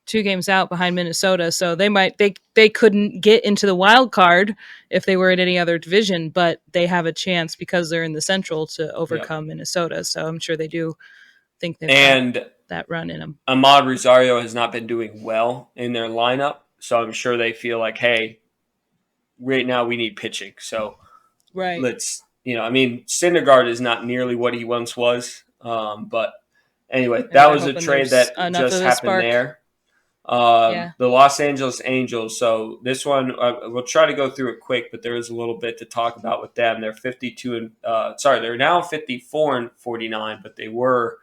[SPEAKER 1] 2 games out behind Minnesota, so they couldn't get into the wild card if they were in any other division, but they have a chance because they're in the Central to overcome Minnesota. So I'm sure they do think they've got that run in them.
[SPEAKER 3] Ahmad Rosario has not been doing well in their lineup, so I'm sure they feel like, hey, right now we need pitching. So let's, I mean, Syndergaard is not nearly what he once was. But anyway, that was a trade that just happened there. The Los Angeles Angels. So this one, we'll try to go through it quick, but there is a little bit to talk about with them. They're they're now 54-49, but they were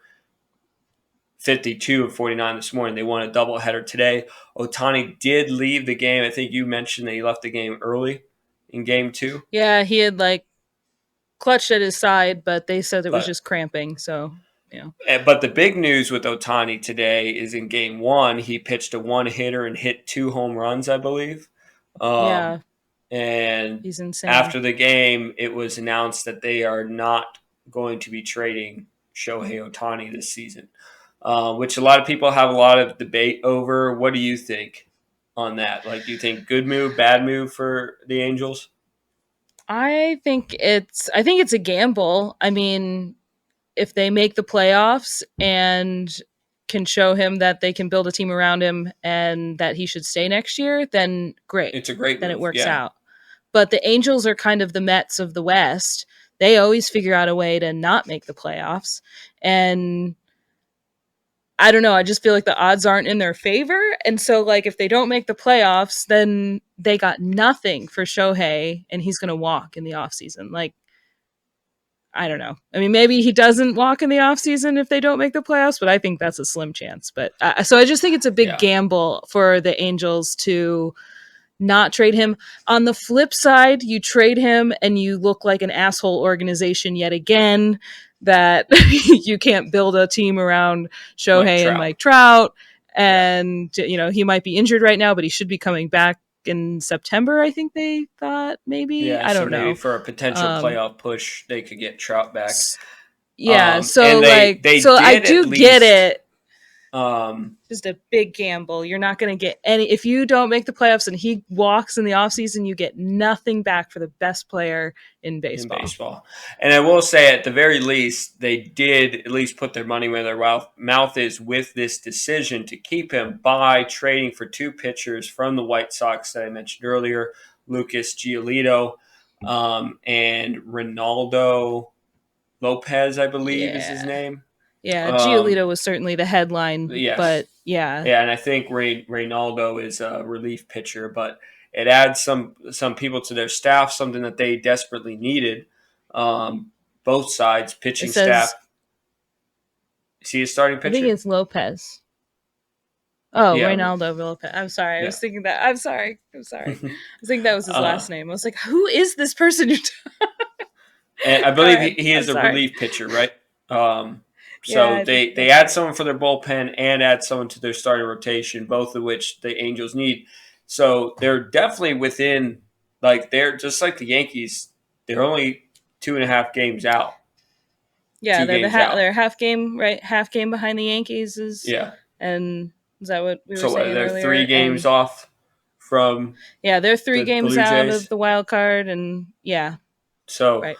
[SPEAKER 3] 52-49 this morning. They won a doubleheader today. Ohtani did leave the game. I think you mentioned that he left the game early in game 2.
[SPEAKER 1] Yeah, he had clutched at his side, but they said it was just cramping. So,
[SPEAKER 3] But the big news with Ohtani today is in game 1, he pitched a 1-hitter and hit 2 home runs, I believe. And
[SPEAKER 1] he's insane.
[SPEAKER 3] After the game, it was announced that they are not going to be trading Shohei Ohtani this season, which a lot of people have a lot of debate over. What do you think on that? Do you think good move, bad move for the Angels?
[SPEAKER 1] I think it's a gamble. I mean, if they make the playoffs and can show him that they can build a team around him and that he should stay next year, then great.
[SPEAKER 3] It's a great move.
[SPEAKER 1] Then it works out. But the Angels are kind of the Mets of the West. They always figure out a way to not make the playoffs. And I don't know. I just feel like the odds aren't in their favor. And so, if they don't make the playoffs, then they got nothing for Shohei, and he's going to walk in the offseason. I don't know. I mean, maybe he doesn't walk in the offseason if they don't make the playoffs, but I think that's a slim chance. But so I just think it's a big gamble for the Angels to not trade him. On the flip side, you trade him and you look like an asshole organization yet again, that you can't build a team around Shohei and Mike Trout. And, he might be injured right now, but he should be coming back in September, I think they thought, maybe.
[SPEAKER 3] Yeah,
[SPEAKER 1] I don't know.
[SPEAKER 3] Maybe for a potential playoff push, they could get Trout back.
[SPEAKER 1] Yeah, so I do get it. Just a big gamble. You're not going to get any. If you don't make the playoffs and he walks in the offseason, you get nothing back for the best player in baseball.
[SPEAKER 3] And I will say, at the very least, they did at least put their money where their mouth is with this decision to keep him by trading for 2 pitchers from the White Sox that I mentioned earlier, Lucas Giolito and Ronaldo Lopez, I believe is his name.
[SPEAKER 1] Yeah, Giolito was certainly the headline, but
[SPEAKER 3] yeah, and I think Reynaldo is a relief pitcher, but it adds some people to their staff, something that they desperately needed. Both sides, pitching staff. Is he a starting pitcher?
[SPEAKER 1] I think it's Lopez. Oh,
[SPEAKER 3] Yeah.
[SPEAKER 1] Reynaldo Villalpin. I'm sorry. I
[SPEAKER 3] Yeah.
[SPEAKER 1] was thinking that. I'm sorry. I was thinking that was his last name. I was like, who is this person?
[SPEAKER 3] And I believe he is a relief pitcher, right? So they add someone for their bullpen and add someone to their starting rotation, both of which the Angels need. So they're definitely within, like, they're just like the Yankees. They're only 2.5 games out.
[SPEAKER 1] Yeah, they're half game, right? Half game behind the Yankees and is that what we were saying
[SPEAKER 3] they're
[SPEAKER 1] earlier?
[SPEAKER 3] 3 games off from
[SPEAKER 1] they're 3 games
[SPEAKER 3] Blue
[SPEAKER 1] out
[SPEAKER 3] Jays.
[SPEAKER 1] of the wild card, and
[SPEAKER 3] So
[SPEAKER 1] right.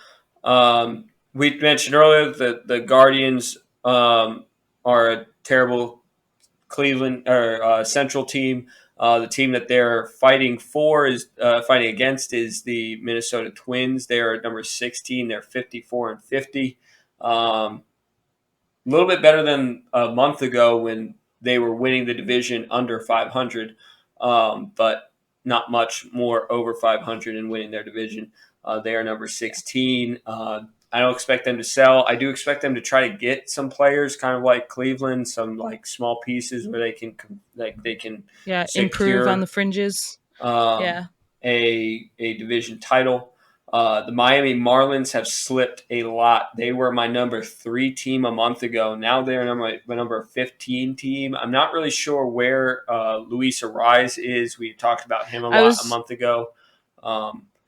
[SPEAKER 3] We mentioned earlier that the Guardians are a terrible Cleveland or Central team. The team that they're fighting against is the Minnesota Twins. They are number 16. They're 54-50. A little bit better than a month ago when they were winning the division under 500, but not much more over 500 and winning their division. They are number 16. I don't expect them to sell. I do expect them to try to get some players, kind of like Cleveland, some like small pieces where they can
[SPEAKER 1] improve on the fringes.
[SPEAKER 3] A division title. The Miami Marlins have slipped a lot. They were my number 3 team a month ago. Now they're my number 15 team. I'm not really sure where Luis Ariz is. We talked about him a month ago.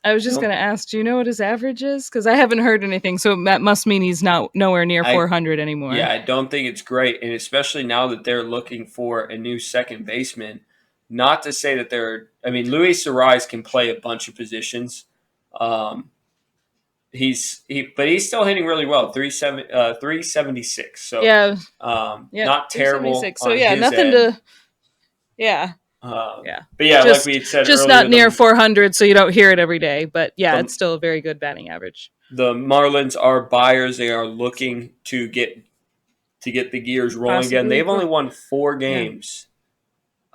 [SPEAKER 1] I was just going to ask, do you know what his average is? Because I haven't heard anything, so that must mean he's nowhere near 400 anymore.
[SPEAKER 3] Yeah, I don't think it's great, and especially now that they're looking for a new second baseman. Not to say that Luis Ariz can play a bunch of positions. He's still hitting really well, 376. So not terrible.
[SPEAKER 1] So nothing to.
[SPEAKER 3] But like we had said
[SPEAKER 1] just
[SPEAKER 3] earlier,
[SPEAKER 1] not near 400, so you don't hear it every day. But it's still a very good batting average.
[SPEAKER 3] The Marlins are buyers. They are looking to get the gears rolling again. They've only won 4 games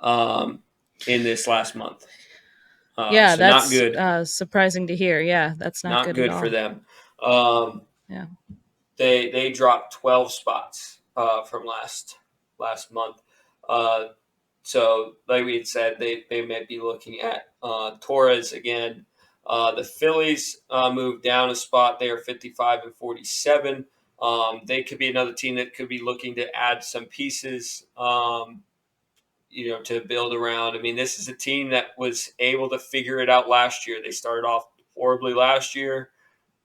[SPEAKER 3] in this last month. So
[SPEAKER 1] that's
[SPEAKER 3] not good.
[SPEAKER 1] Surprising to hear. Yeah, that's not good at all.
[SPEAKER 3] For them. They dropped 12 spots from last month. So, like we had said, they might be looking at Torres again. The Phillies moved down a spot. They are 55-47. They could be another team that could be looking to add some pieces, to build around. I mean, this is a team that was able to figure it out last year. They started off horribly last year,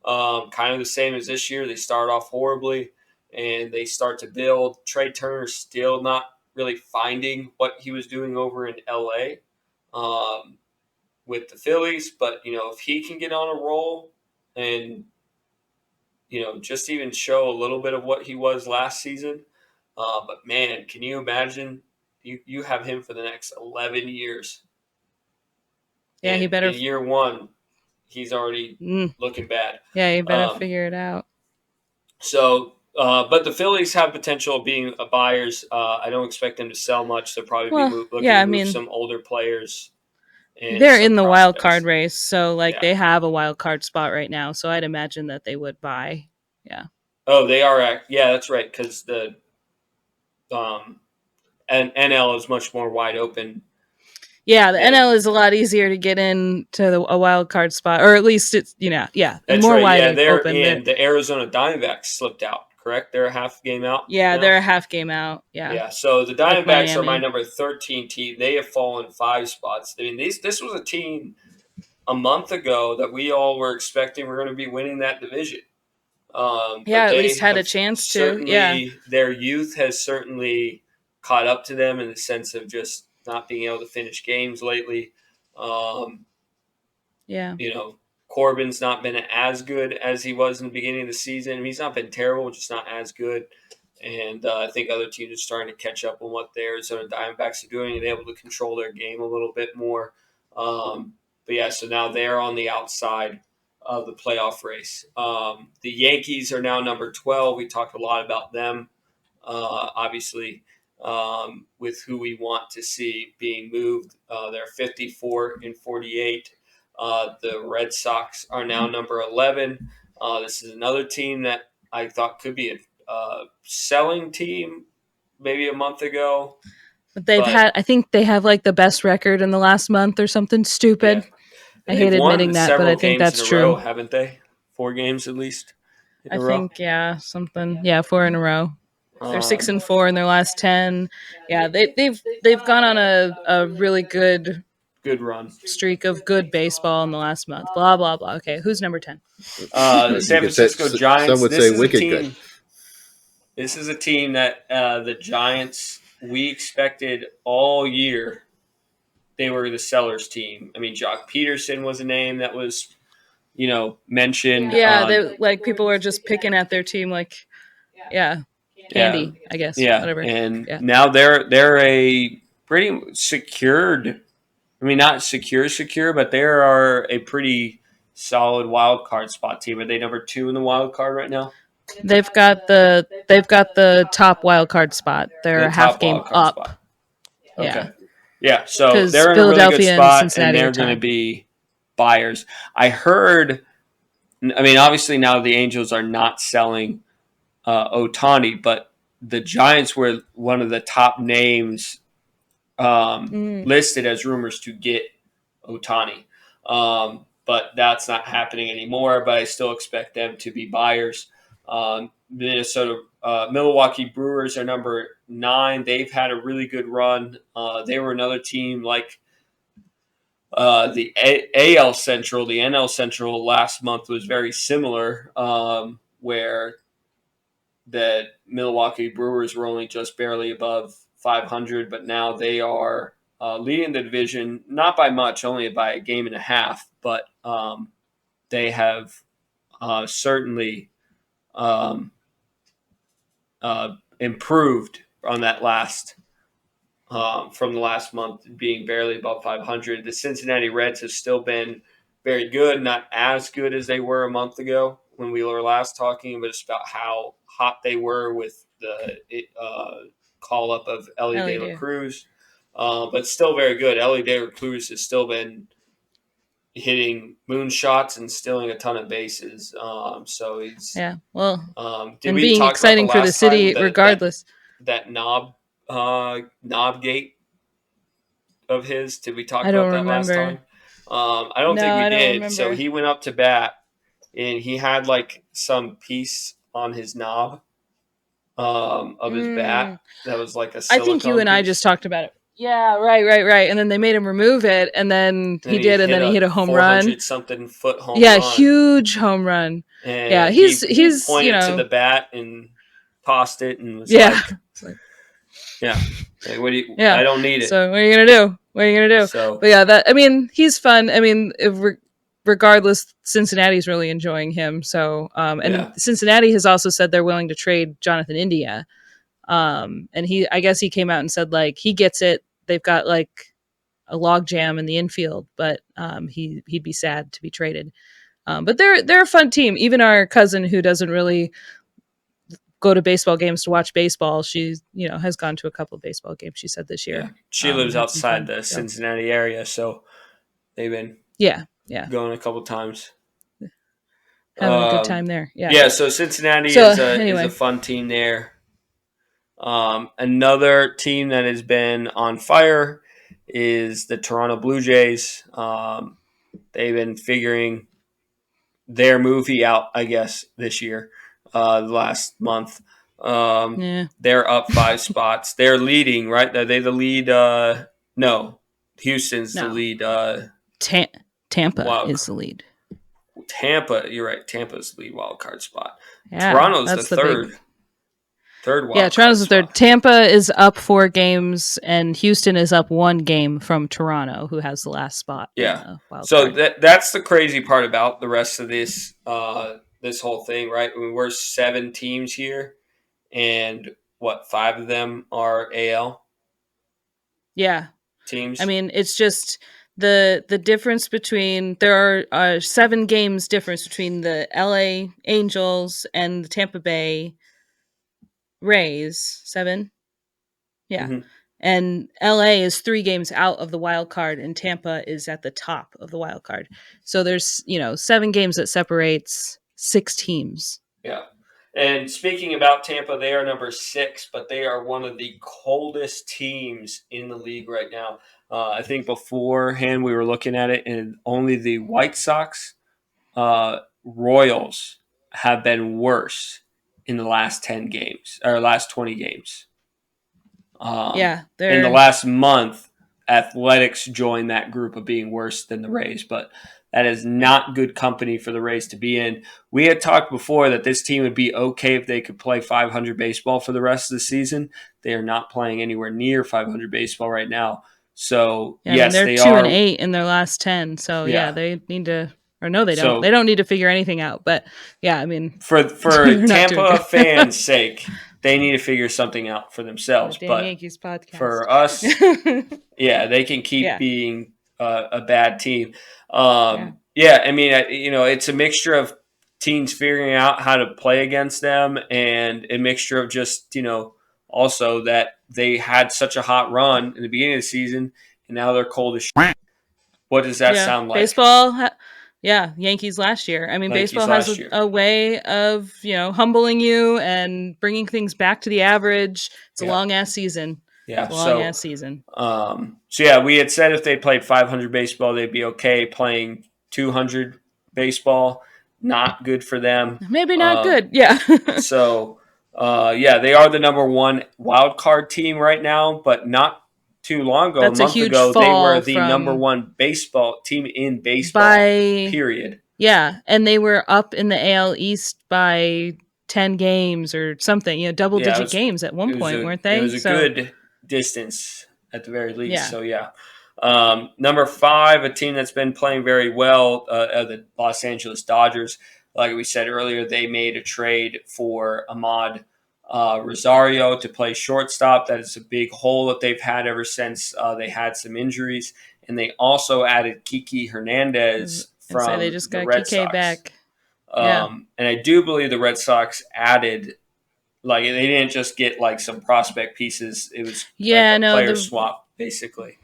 [SPEAKER 3] kind of the same as this year. They start off horribly, and they start to build. Trey Turner's still not really finding what he was doing over in LA with the Phillies. But, if he can get on a roll and, just even show a little bit of what he was last season. But, man, can you imagine you have him for the next 11 years?
[SPEAKER 1] Yeah, he better.
[SPEAKER 3] In year 1, he's already looking bad.
[SPEAKER 1] Yeah, he better figure it out.
[SPEAKER 3] So, but the Phillies have potential of being buyers. I don't expect them to sell much. They'll probably be looking to move some older players.
[SPEAKER 1] They're in the wild card race, so they have a wild card spot right now. So I'd imagine that they would buy. Yeah.
[SPEAKER 3] Oh, they are. Yeah, that's right. Because the NL is much more wide open.
[SPEAKER 1] Yeah, the NL is a lot easier to get into a wild card spot, or at least it's more wide open.
[SPEAKER 3] And the Arizona Diamondbacks slipped out. Correct? They're a half game out.
[SPEAKER 1] Yeah, they're a half game out. Yeah.
[SPEAKER 3] Yeah. So the Diamondbacks are my number 13 team. They have fallen 5 spots. I mean, this was a team a month ago that we all were expecting were going to be winning that division.
[SPEAKER 1] At least had a chance to. Yeah.
[SPEAKER 3] Their youth has certainly caught up to them in the sense of just not being able to finish games lately. Corbin's not been as good as he was in the beginning of the season. I mean, he's not been terrible, just not as good. And I think other teams are starting to catch up on what the Arizona Diamondbacks are doing and able to control their game a little bit more. So now they're on the outside of the playoff race. The Yankees are now number 12. We talked a lot about them, obviously, with who we want to see being moved. They're 54-48. The Red Sox are now number 11. This is another team that I thought could be a selling team maybe a month ago.
[SPEAKER 1] But I think they have like the best record in the last month or something stupid.
[SPEAKER 3] Yeah.
[SPEAKER 1] I hate admitting that, but I think that's true.
[SPEAKER 3] Row, haven't they? 4 games at least.
[SPEAKER 1] I think, something. Yeah, 4 in a row. They're 6-4 in their last 10. Yeah, they've gone on a really good
[SPEAKER 3] run
[SPEAKER 1] streak of good baseball in the last month. Blah blah blah. Okay, who's number 10?
[SPEAKER 3] The San Francisco Giants.
[SPEAKER 2] Some would say wicked good.
[SPEAKER 3] This is a team that the Giants, we expected all year they were the sellers team. I mean, Jock Peterson was a name that was, mentioned.
[SPEAKER 1] Yeah, people were just picking at their team candy, I guess.
[SPEAKER 3] Yeah,
[SPEAKER 1] whatever.
[SPEAKER 3] And now they're a pretty secured. I mean, not secure, but they are a pretty solid wild card spot team. Are they number 2 in the wild card right now?
[SPEAKER 1] They've got the top wild card spot. They're a half game up.
[SPEAKER 3] Spot. Okay. Yeah, so they're in a really good spot, and they're going to be buyers. I heard. I mean, obviously now the Angels are not selling Ohtani, but the Giants were one of the top names listed as rumors to get Ohtani. But that's not happening anymore, but I still expect them to be buyers. Milwaukee Brewers are number 9. They've had a really good run. They were another team like the AL Central, the NL Central last month was very similar, where the Milwaukee Brewers were only just barely above 500, but now they are leading the division, not by much, only by a game and a half, but they have certainly improved on that last from the last month being barely above 500. The Cincinnati Reds have still been very good, not as good as they were a month ago when we were last talking, but it's about how hot they were with the call-up of Ellie De La Cruz. But still very good. Ellie De La Cruz has still been hitting moonshots and stealing a ton of bases. So he's
[SPEAKER 1] and
[SPEAKER 3] being
[SPEAKER 1] exciting for the city regardless.
[SPEAKER 3] That knob gate of his. Did we talk about that last time? I don't think we did. Remember. So he went up to bat and he had like some piece on his knob of his bat that was like a silicone
[SPEAKER 1] I think you and
[SPEAKER 3] piece.
[SPEAKER 1] I just talked about it. Yeah, right. And then they made him remove it, and then he did, and then he hit a home run.
[SPEAKER 3] Something foot home run.
[SPEAKER 1] Yeah, huge home run.
[SPEAKER 3] And
[SPEAKER 1] he's
[SPEAKER 3] pointed to the bat and tossed it and was like, what do you? I don't need it.
[SPEAKER 1] So what are you gonna do?
[SPEAKER 3] So,
[SPEAKER 1] but he's fun. I mean, regardless, Cincinnati's really enjoying him. So, Cincinnati has also said they're willing to trade Jonathan India. And I guess he came out and said like he gets it. They've got like a log jam in the infield, but he'd be sad to be traded. But they're a fun team. Even our cousin who doesn't really go to baseball games to watch baseball, she has gone to a couple of baseball games, she said, this year.
[SPEAKER 3] Yeah. She lives outside the Cincinnati area, so they've been going a couple times.
[SPEAKER 1] Having a good time there.
[SPEAKER 3] So Cincinnati is a fun team there. Another team that has been on fire is the Toronto Blue Jays. They've been figuring their movie out, I guess, this year, the last month. They're up 5 spots. They're leading, right? Are they the lead? No, Houston's the lead.
[SPEAKER 1] Tampa is the lead.
[SPEAKER 3] Tampa, you're right. Tampa's the lead wild card spot.
[SPEAKER 1] Yeah,
[SPEAKER 3] Toronto's the third. Third wild card
[SPEAKER 1] Toronto's
[SPEAKER 3] spot.
[SPEAKER 1] the third. Tampa is up 4 games, and Houston is up 1 game from Toronto, who has the last spot.
[SPEAKER 3] Yeah. So that's the crazy part about the rest of this this whole thing, right? I mean, we're 7 teams here, and 5 of them are AL?
[SPEAKER 1] Yeah.
[SPEAKER 3] Teams?
[SPEAKER 1] I mean, it's just the difference between there are 7 games difference between the LA Angels and the Tampa Bay Rays. 7? Yeah. Mm-hmm. And LA is 3 games out of the wild card, and Tampa is at the top of the wild card. So there's 7 games that separates 6 teams.
[SPEAKER 3] Yeah. And speaking about Tampa, they are number 6, but they are one of the coldest teams in the league right now. I think beforehand we were looking at it, and only the White Sox, Royals have been worse in the last 10 games or last 20 games. In the last month, Athletics joined that group of being worse than the Rays, but that is not good company for the Rays to be in. We had talked before that this team would be okay if they could play 500 baseball for the rest of the season. They are not playing anywhere near 500 baseball right now. So, yes,
[SPEAKER 1] they're
[SPEAKER 3] they
[SPEAKER 1] 2-8 in their last 10. So, they need to, or no, they don't. They don't need to figure anything out. But, I mean,
[SPEAKER 3] for Tampa fans' sake, they need to figure something out for themselves.
[SPEAKER 1] Damn Yankees Podcast.
[SPEAKER 3] For us, they can keep being a bad team. I mean, it's a mixture of teams figuring out how to play against them and a mixture of just, also that they had such a hot run in the beginning of the season and now they're cold as shit. What does that sound like?
[SPEAKER 1] Baseball, Yankees last year. I mean, baseball has a way of, humbling you and bringing things back to the average. It's a long-ass season.
[SPEAKER 3] Yeah,
[SPEAKER 1] long-ass season.
[SPEAKER 3] We had said if they played 500 baseball, they'd be okay. Playing 200 baseball, not good for them.
[SPEAKER 1] Maybe not good, yeah.
[SPEAKER 3] They are the number 1 wild card team right now, but not too long ago,
[SPEAKER 1] That's
[SPEAKER 3] a month ago, they were the number 1 baseball team in baseball, period.
[SPEAKER 1] Yeah, and they were up in the AL East by 10 games or something, double-digit games at one point, weren't they?
[SPEAKER 3] It was a good distance at the very least. So, number 5, a team that's been playing very well, the Los Angeles Dodgers. Like we said earlier, they made a trade for Ahmad Rosario to play shortstop. That is a big hole that they've had ever since they had some injuries. And they also added Kiki Hernandez from
[SPEAKER 1] they just got
[SPEAKER 3] Red
[SPEAKER 1] Kike
[SPEAKER 3] Sox.
[SPEAKER 1] Back.
[SPEAKER 3] And I do believe the Red Sox added, they didn't just get some prospect pieces. It was a player swap, basically.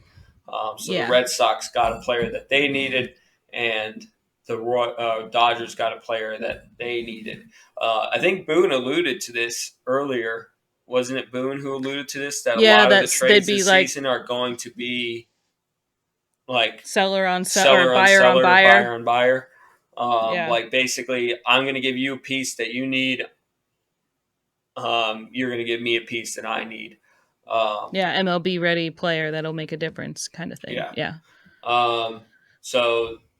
[SPEAKER 3] The Red Sox got a player that they needed, and the Dodgers got a player that they needed. I think Boone alluded to this earlier. Wasn't it Boone who alluded to this? That a lot of the trades this season are going to be
[SPEAKER 1] seller on seller, buyer on
[SPEAKER 3] buyer. Basically, I'm going to give you a piece that you need. You're going to give me a piece that I need.
[SPEAKER 1] MLB ready player that'll make a difference, kind of thing.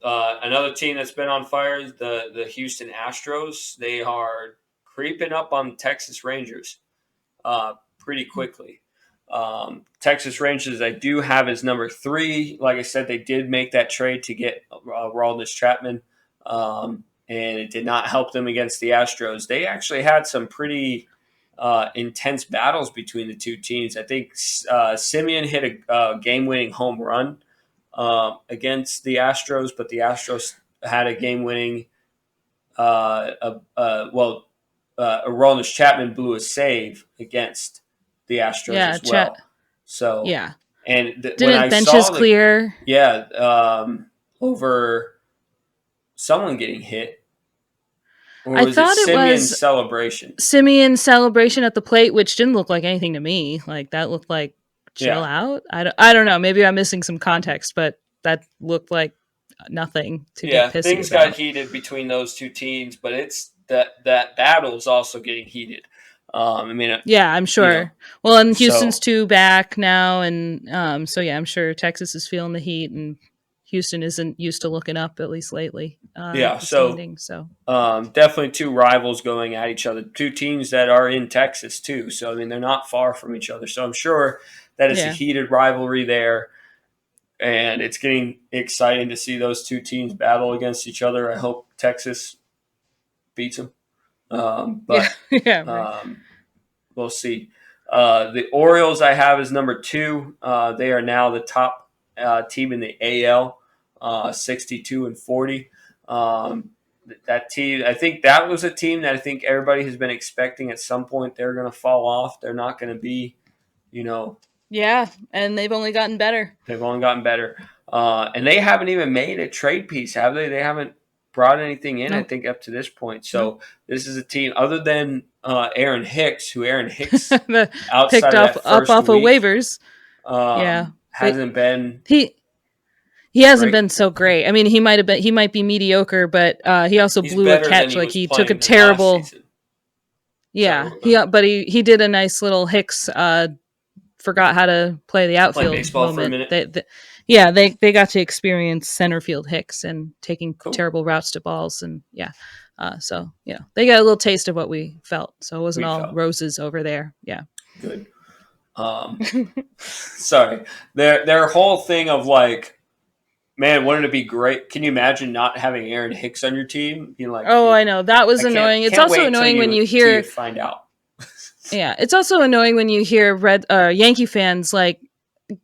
[SPEAKER 3] Another team that's been on fire is the Houston Astros. They are creeping up on Texas Rangers pretty quickly. Texas Rangers I do have as number 3. Like I said, they did make that trade to get Aroldis Chapman, and it did not help them against the Astros. They actually had some pretty intense battles between the two teams. I think Simeon hit a game-winning home run against the Astros, but the Astros had a game-winning. Aroldis Chapman blew a save against the Astros as well. And
[SPEAKER 1] didn't benches clear?
[SPEAKER 3] Over someone getting hit. Or
[SPEAKER 1] I thought it was Simeon's celebration at the plate, which didn't look like anything to me. That looked like chill out. I don't know. Maybe I'm missing some context, but that looked like nothing to get pissy
[SPEAKER 3] things
[SPEAKER 1] about.
[SPEAKER 3] Got heated between those two teams, but it's that battle is also getting heated.
[SPEAKER 1] I'm sure. And Houston's 2 back now, and I'm sure Texas is feeling the heat, and Houston isn't used to looking up, at least lately.
[SPEAKER 3] Definitely 2 rivals going at each other. 2 teams that are in Texas too. So they're not far from each other. So I'm sure that it's a heated rivalry there, and it's getting exciting to see those 2 teams battle against each other. I hope Texas beats them. We'll see. The Orioles I have as number 2. They are now the top team in the AL, 62-40. That team, I think that was a team that I think everybody has been expecting at some point they're going to fall off. They're not going to be,
[SPEAKER 1] and they've only gotten better.
[SPEAKER 3] And they haven't even made a trade piece, have they? They haven't brought anything in,
[SPEAKER 1] Nope.
[SPEAKER 3] I think, up to this point. So this is a team other than Aaron Hicks, outside
[SPEAKER 1] picked
[SPEAKER 3] of
[SPEAKER 1] up
[SPEAKER 3] that first
[SPEAKER 1] off
[SPEAKER 3] week,
[SPEAKER 1] of waivers.
[SPEAKER 3] hasn't been.
[SPEAKER 1] He hasn't been so great. I mean, he might be mediocre, but he also blew a catch. Like he took a terrible. Yeah, he did a nice little Hicks forgot how to play the outfield
[SPEAKER 3] baseball
[SPEAKER 1] moment.
[SPEAKER 3] For a minute.
[SPEAKER 1] They got to experience center field Hicks and taking terrible routes to balls, and so they got a little taste of what we felt. So it wasn't all roses over there. Yeah,
[SPEAKER 3] good. Sorry, their whole thing of like, man, wouldn't it be great? Can you imagine not having Aaron Hicks on your team? Being like,
[SPEAKER 1] oh, I know that was annoying. It's also annoying when you hear
[SPEAKER 3] find out.
[SPEAKER 1] Yeah, it's also annoying when you hear Yankee fans like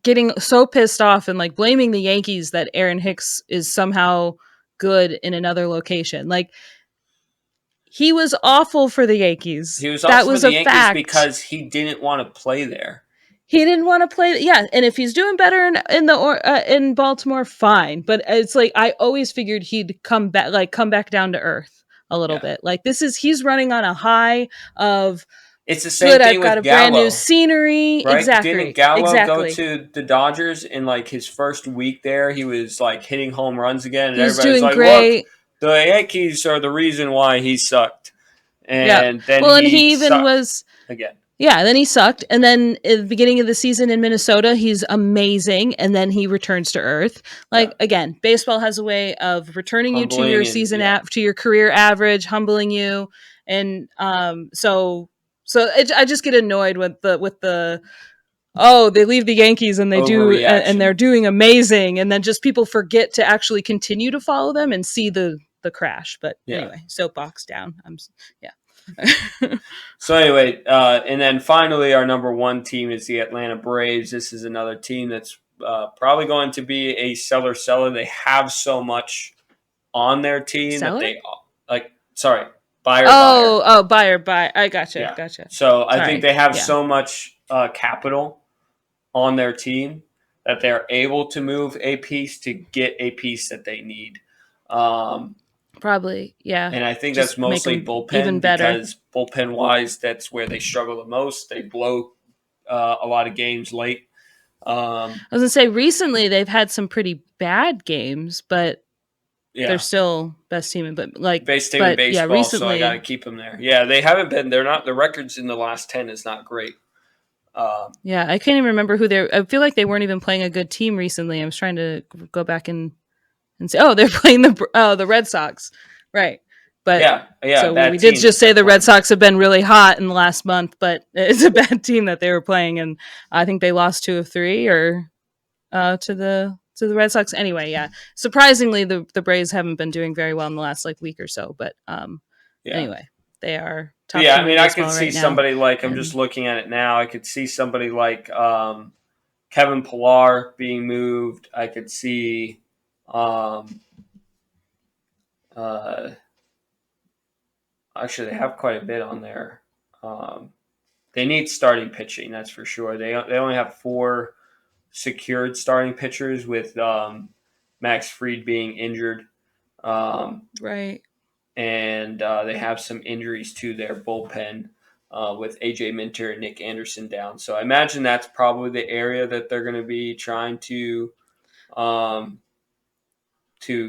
[SPEAKER 1] getting so pissed off and like blaming the Yankees that Aaron Hicks is somehow good in another location. Like he was awful for the Yankees.
[SPEAKER 3] He was awful for the Yankees because he didn't want to play there.
[SPEAKER 1] He didn't want to play. Yeah, and if he's doing better in Baltimore, fine. But it's like I always figured he'd come back down to earth a little bit. Like he's running on a high of.
[SPEAKER 3] It's the same thing
[SPEAKER 1] I've got
[SPEAKER 3] with
[SPEAKER 1] a
[SPEAKER 3] Gallo,
[SPEAKER 1] brand new scenery.
[SPEAKER 3] Right?
[SPEAKER 1] Exactly.
[SPEAKER 3] Didn't Gallo go to the Dodgers in like his first week there? He was like hitting home runs again, and everybody's like,
[SPEAKER 1] great.
[SPEAKER 3] "Look, the Yankees are the reason why he sucked." And then
[SPEAKER 1] he even was
[SPEAKER 3] again.
[SPEAKER 1] Yeah, then he sucked, and then at the beginning of the season in Minnesota, he's amazing, and then he returns to earth. Again, baseball has a way of returning you to your season to your career average, humbling you, and I just get annoyed with the they leave the Yankees and they do and they're doing amazing, and then just people forget to actually continue to follow them and see the crash. But anyway, soapbox down.
[SPEAKER 3] So anyway, and then finally, our number one team is the Atlanta Braves. This is another team that's probably going to be a seller. They have so much on their team that they buyer.
[SPEAKER 1] I gotcha.
[SPEAKER 3] So I think they have so much capital on their team that they're able to move a piece to get a piece that they need.
[SPEAKER 1] Probably, yeah.
[SPEAKER 3] And I think that's mostly bullpen,
[SPEAKER 1] even better.
[SPEAKER 3] Because bullpen-wise, that's where they struggle the most. They blow a lot of games late.
[SPEAKER 1] I was going to say, recently they've had some pretty bad games, but they're still best team in
[SPEAKER 3] best team in baseball, recently, so I got to keep them there. Yeah, they haven't been. They're not. The records in the last 10 is not great.
[SPEAKER 1] I can't even remember who they're. I feel like they weren't even playing a good team recently. I was trying to go back and say, they're playing the Red Sox, right? But so we did just say the Red Sox have been really hot in the last month, but it's a bad team that they were playing, and I think they lost 2 of 3 or to the Red Sox. Anyway, surprisingly, the Braves haven't been doing very well in the last week or so, but anyway, they are top team in baseball
[SPEAKER 3] I could see somebody I'm just looking at it now. I could see somebody like Kevin Pillar being moved. I could see actually they have quite a bit on there. They need starting pitching, that's for sure. They only have 4 secured starting pitchers with Max Fried being injured.
[SPEAKER 1] Right.
[SPEAKER 3] And they have some injuries to their bullpen with AJ Minter and Nick Anderson down. So I imagine that's probably the area that they're going to be trying to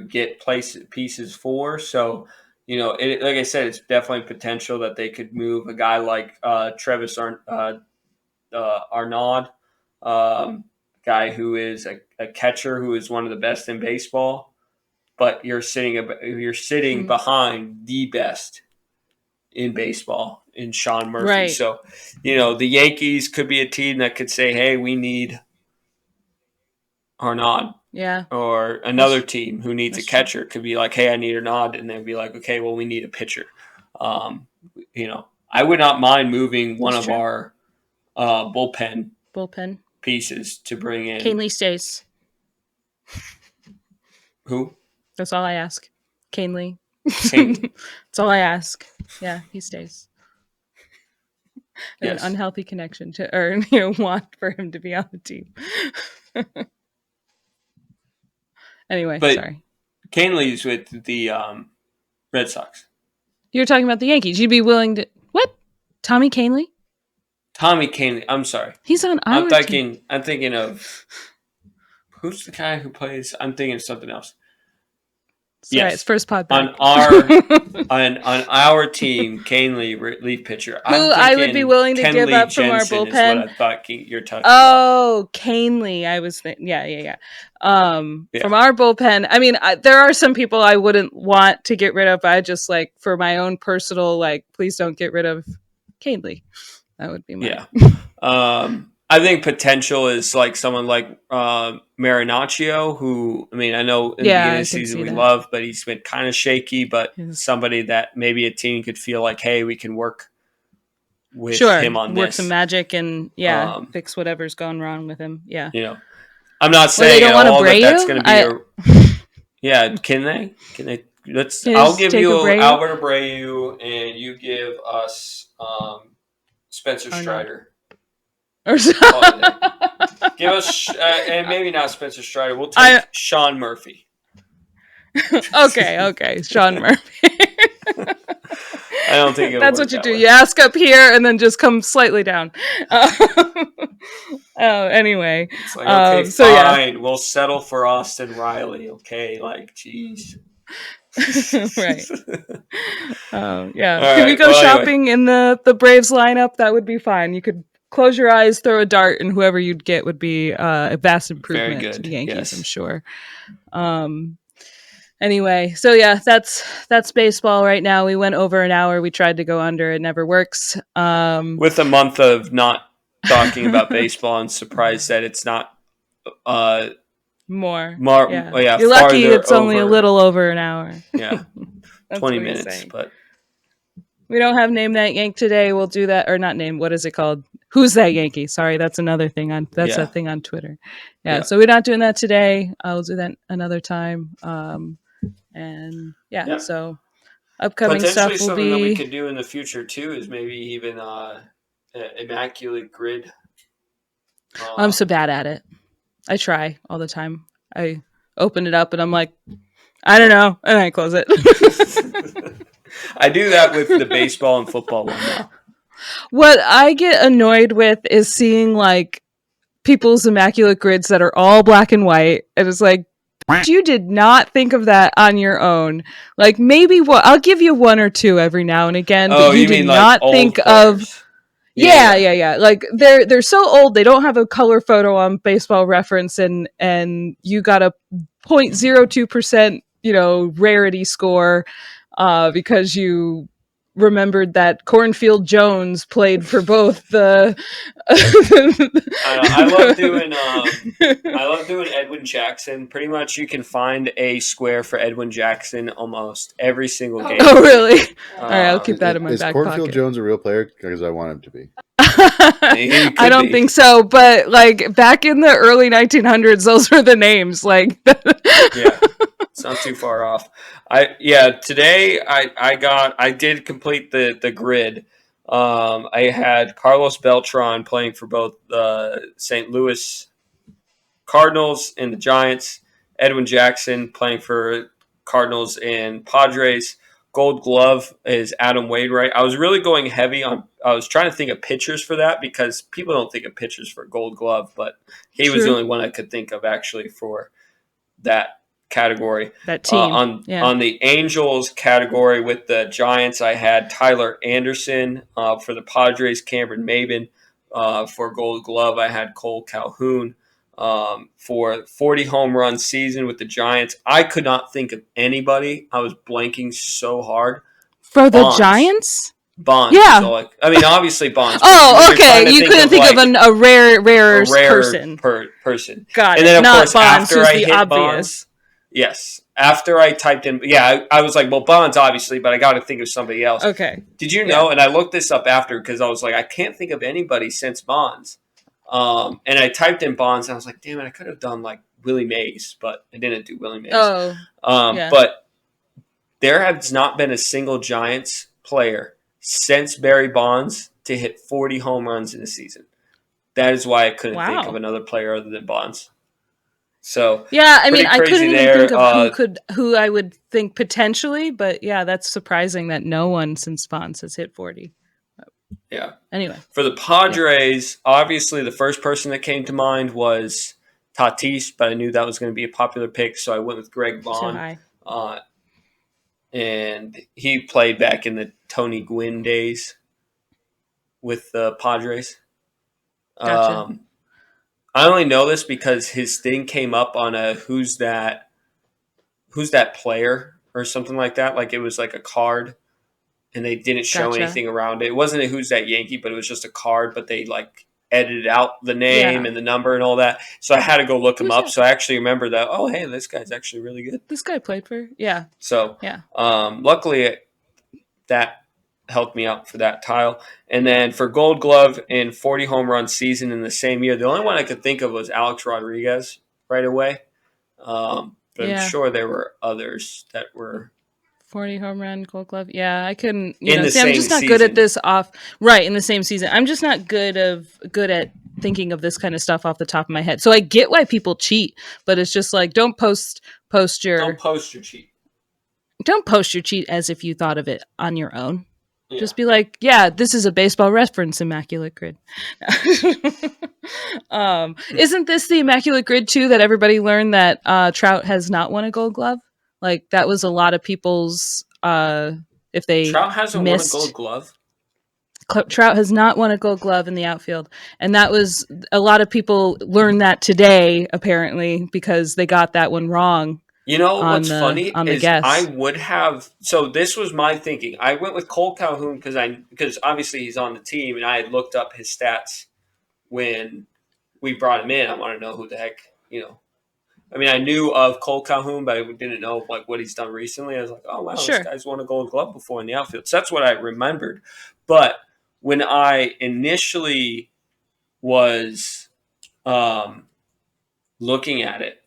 [SPEAKER 3] get pieces for. So, like I said, it's definitely potential that they could move a guy like Travis Arnaud, guy who is a catcher who is one of the best in baseball, but you're sitting behind the best in baseball in Sean Murphy.
[SPEAKER 1] Right.
[SPEAKER 3] So, the Yankees could be a team that could say, hey, we need Arnaud.
[SPEAKER 1] Yeah.
[SPEAKER 3] Or another team who needs a catcher could be like, hey, I need Arnaud. And they'd be like, okay, well, we need a pitcher. I would not mind moving one of our bullpen pieces to bring in.
[SPEAKER 1] Canely stays.
[SPEAKER 3] Who?
[SPEAKER 1] That's all I ask. Canely. That's all I ask. Yeah, he stays. Yes. An unhealthy connection want for him to be on the team. Anyway, sorry.
[SPEAKER 3] Canley's with the Red Sox.
[SPEAKER 1] You're talking about the Yankees. You'd be willing to what? Tommy Kahnle?
[SPEAKER 3] Tommy Kahnle. I'm sorry.
[SPEAKER 1] He's on our team.
[SPEAKER 3] I'm thinking of who's the guy who plays. I'm thinking of something else.
[SPEAKER 1] Sorry, yes, it's first pod back.
[SPEAKER 3] on our team, Kahnle, relief pitcher.
[SPEAKER 1] Who I would be willing to give up from our bullpen. Is what
[SPEAKER 3] I thought you're talking about.
[SPEAKER 1] Kahnle. I was thinking, yeah. From our bullpen. I mean, there are some people I wouldn't want to get rid of. I just like for my own personal, please don't get rid of Kahnle. That would be my.
[SPEAKER 3] Yeah. I think potential is like someone like Marinaccio, who, I mean, I know in the beginning of the season we love, but he's been kind of shaky, but somebody that maybe a team could feel like, hey, we can work with him on this.
[SPEAKER 1] Work some magic and, fix whatever's gone wrong with him. Yeah.
[SPEAKER 3] I'm not saying at all that that's going to be can they? I'll give you Albert Abreu and you give us Spencer Strider. Give us, and maybe not Spencer Strider. We'll take Sean Murphy.
[SPEAKER 1] Okay, Sean Murphy.
[SPEAKER 3] I don't think
[SPEAKER 1] that's what you do. You ask up here and then just come slightly down. Anyway.
[SPEAKER 3] It's like, okay, fine. We'll settle for Austin Riley. Okay, geez.
[SPEAKER 1] Right. Can we go shopping in the Braves lineup? That would be fine. You could close your eyes, throw a dart, and whoever you'd get would be a vast improvement to the Yankees, I'm sure. Anyway, so that's baseball right now. We went over an hour. We tried to go under. It never works.
[SPEAKER 3] With a month of not talking about baseball, I'm surprised that it's not
[SPEAKER 1] more.
[SPEAKER 3] You're
[SPEAKER 1] lucky it's only a little over an hour.
[SPEAKER 3] Yeah, 20 minutes, but.
[SPEAKER 1] We don't have Name That Yank today. We'll do that, or not name. What is it called? Who's That Yankee? Sorry, that's another thing a thing on Twitter. So we're not doing that today. I'll do that another time. So upcoming stuff will
[SPEAKER 3] something
[SPEAKER 1] be.
[SPEAKER 3] That we could do in the future too is maybe even immaculate grid.
[SPEAKER 1] I'm so bad at it. I try all the time. I open it up and I'm like, I don't know, and I close it.
[SPEAKER 3] I do that with the baseball and football one now.
[SPEAKER 1] What I get annoyed with is seeing people's immaculate grids that are all black and white. And it's like, you did not think of that on your own. Maybe I'll give you one or two every now and again, but you did not think of. Yeah. They're so old they don't have a color photo on Baseball Reference, and you got a 0.02% rarity score. Because you remembered that Cornfield Jones played for both the.
[SPEAKER 3] I love doing Edwin Jackson. Pretty much, you can find a square for Edwin Jackson almost every single game.
[SPEAKER 1] Oh, really? All right, I'll keep that in my back pocket.
[SPEAKER 2] Is Cornfield Jones a real player? Because I want him to be.
[SPEAKER 1] I don't think so, but back in the early 1900s, those were the names.
[SPEAKER 3] Yeah, it's not too far off. Today I did complete the grid. I had Carlos Beltran playing for both the St. Louis Cardinals and the Giants. Edwin Jackson playing for Cardinals and Padres. Gold Glove is Adam Wainwright. I was really going heavy on. I was trying to think of pitchers for that because people don't think of pitchers for Gold Glove, but he was the only one I could think of actually for that category.
[SPEAKER 1] That team.
[SPEAKER 3] On the Angels category with the Giants, I had Tyler Anderson. For the Padres, Cameron Maben. For Gold Glove, I had Cole Calhoun. For 40 home run season with the Giants, I could not think of anybody. I was blanking so hard.
[SPEAKER 1] For the Giants?
[SPEAKER 3] Bonds.
[SPEAKER 1] Yeah.
[SPEAKER 3] So obviously Bonds.
[SPEAKER 1] Oh, okay. You couldn't think of a rare person.
[SPEAKER 3] Person.
[SPEAKER 1] Got it.
[SPEAKER 3] And then, of
[SPEAKER 1] not
[SPEAKER 3] course,
[SPEAKER 1] Bonds,
[SPEAKER 3] after
[SPEAKER 1] who's
[SPEAKER 3] I
[SPEAKER 1] the
[SPEAKER 3] hit
[SPEAKER 1] obvious.
[SPEAKER 3] Bonds, yes. After I typed in, I was like, well, Bonds, obviously, but I got to think of somebody else.
[SPEAKER 1] Okay.
[SPEAKER 3] Did you know, and I looked this up after because I was like, I can't think of anybody since Bonds. And I typed in Bonds, and I was like, damn it, I could have done Willie Mays, but I didn't do Willie Mays. But there has not been a single Giants player since Barry Bonds to hit 40 home runs in a season. That is why I couldn't think of another player other than Bonds. So
[SPEAKER 1] yeah, I mean, I couldn't even think
[SPEAKER 3] there.
[SPEAKER 1] of who I would think potentially, but yeah, that's surprising that no one since Bonds has hit 40.
[SPEAKER 3] Yeah.
[SPEAKER 1] Anyway,
[SPEAKER 3] for the Padres, obviously the first person that came to mind was Tatis, but I knew that was going to be a popular pick, so I went with Greg Vaughn. And he played back in the Tony Gwynn days with the Padres.
[SPEAKER 1] Gotcha.
[SPEAKER 3] I only know this because his thing came up on a who's that player or something like that. Like it was like a card, and they didn't show anything around it. It wasn't a who's that Yankee, but it was just a card, but they like edited out the name and the number and all that. So I had to go look him up. So I actually remember that, oh, hey, this guy's actually really good.
[SPEAKER 1] This guy played for,
[SPEAKER 3] So luckily that helped me out for that tile. And then for Gold Glove and 40 home run season in the same year, the only one I could think of was Alex Rodriguez right away. But I'm sure there were others that were
[SPEAKER 1] 40 home run, Gold Glove. Yeah, I couldn't.
[SPEAKER 3] I'm
[SPEAKER 1] just not good at this in the same season. I'm just not good at thinking of this kind of stuff off the top of my head. So I get why people cheat, but it's just like don't post your
[SPEAKER 3] cheat.
[SPEAKER 1] Don't post your cheat as if you thought of it on your own. Yeah. Just be like, yeah, this is a baseball reference, Immaculate Grid. Isn't this the Immaculate Grid too that everybody learned that Trout has not won a Gold Glove? Like that was a lot of people's if they
[SPEAKER 3] Trout hasn't won a Gold Glove.
[SPEAKER 1] Trout has not won a Gold Glove in the outfield, and that was a lot of people learned that today apparently because they got that one wrong.
[SPEAKER 3] You know what's funny is I would have. So this was my thinking. I went with Cole Calhoun because obviously he's on the team, and I had looked up his stats when we brought him in. I want to know who the heck I mean, I knew of Cole Calhoun, but I didn't know like what he's done recently. I was like, oh wow, this guy's won a Gold Glove before in the outfield. So that's what I remembered. But when I initially was looking at it,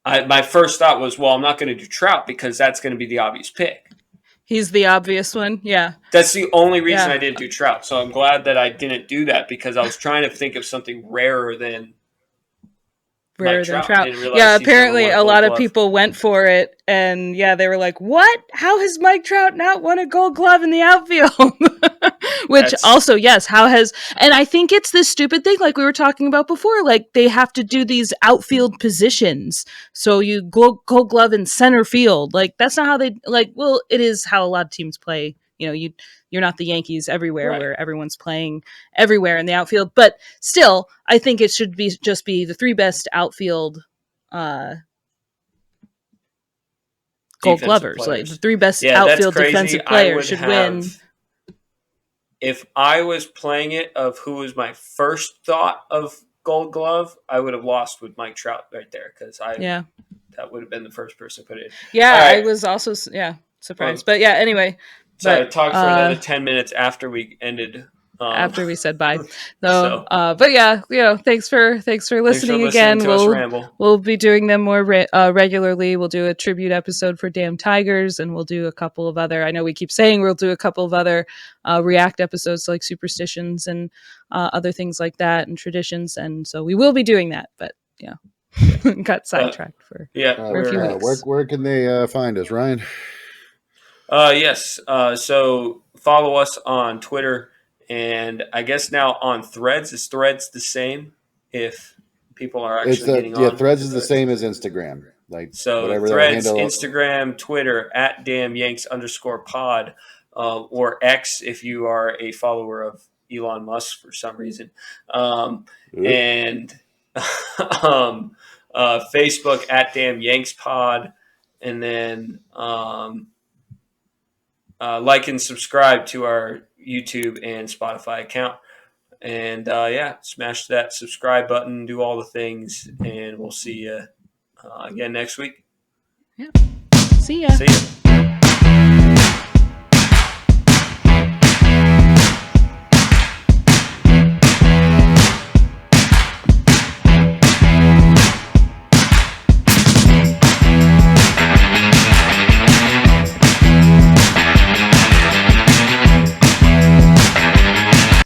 [SPEAKER 3] my first thought was, well, I'm not going to do Trout because that's going to be the obvious pick.
[SPEAKER 1] He's the obvious one, yeah.
[SPEAKER 3] That's the only reason I didn't do Trout. So I'm glad that I didn't do that because I was trying to think of something rarer than Trout.
[SPEAKER 1] Yeah, apparently a lot of people went for it, and they were like, "What? How has Mike Trout not won a Gold Glove in the outfield?" Which also, how has? And I think it's this stupid thing, like we were talking about before. Like they have to do these outfield positions, so you Gold Glove in center field. Like that's not how they like. Well, it is how a lot of teams play. You're not the Yankees everywhere where everyone's playing everywhere in the outfield. But still, I think it should be just be the three best outfield Gold Glovers. Like the three best outfield defensive players should win.
[SPEAKER 3] If I was playing it of who was my first thought of Gold Glove, I would have lost with Mike Trout right there because that would have been the first person to put it in.
[SPEAKER 1] Yeah, I was also surprised. But anyway.
[SPEAKER 3] So I talked for another 10 minutes after we ended.
[SPEAKER 1] After we said bye. But thanks for listening again. We'll be doing them more regularly. We'll do a tribute episode for Damn Tigers, and we'll do a couple of other. I know we keep saying we'll do a couple of other React episodes like superstitions and other things like that and traditions, and so we will be doing that. But got sidetracked for a few weeks.
[SPEAKER 2] Where can they find us, Ryan?
[SPEAKER 3] Yes. So follow us on Twitter, and I guess now on Threads. Is Threads the same? If people are actually getting on.
[SPEAKER 2] Yeah, Threads is the same as Instagram.
[SPEAKER 3] Threads, Instagram, Twitter @DamnYanks_pod, or X if you are a follower of Elon Musk for some reason, and Facebook @DamnYanksPod, and then. Like and subscribe to our YouTube and Spotify account. And smash that subscribe button, do all the things, and we'll see you again next week.
[SPEAKER 1] Yeah. See ya.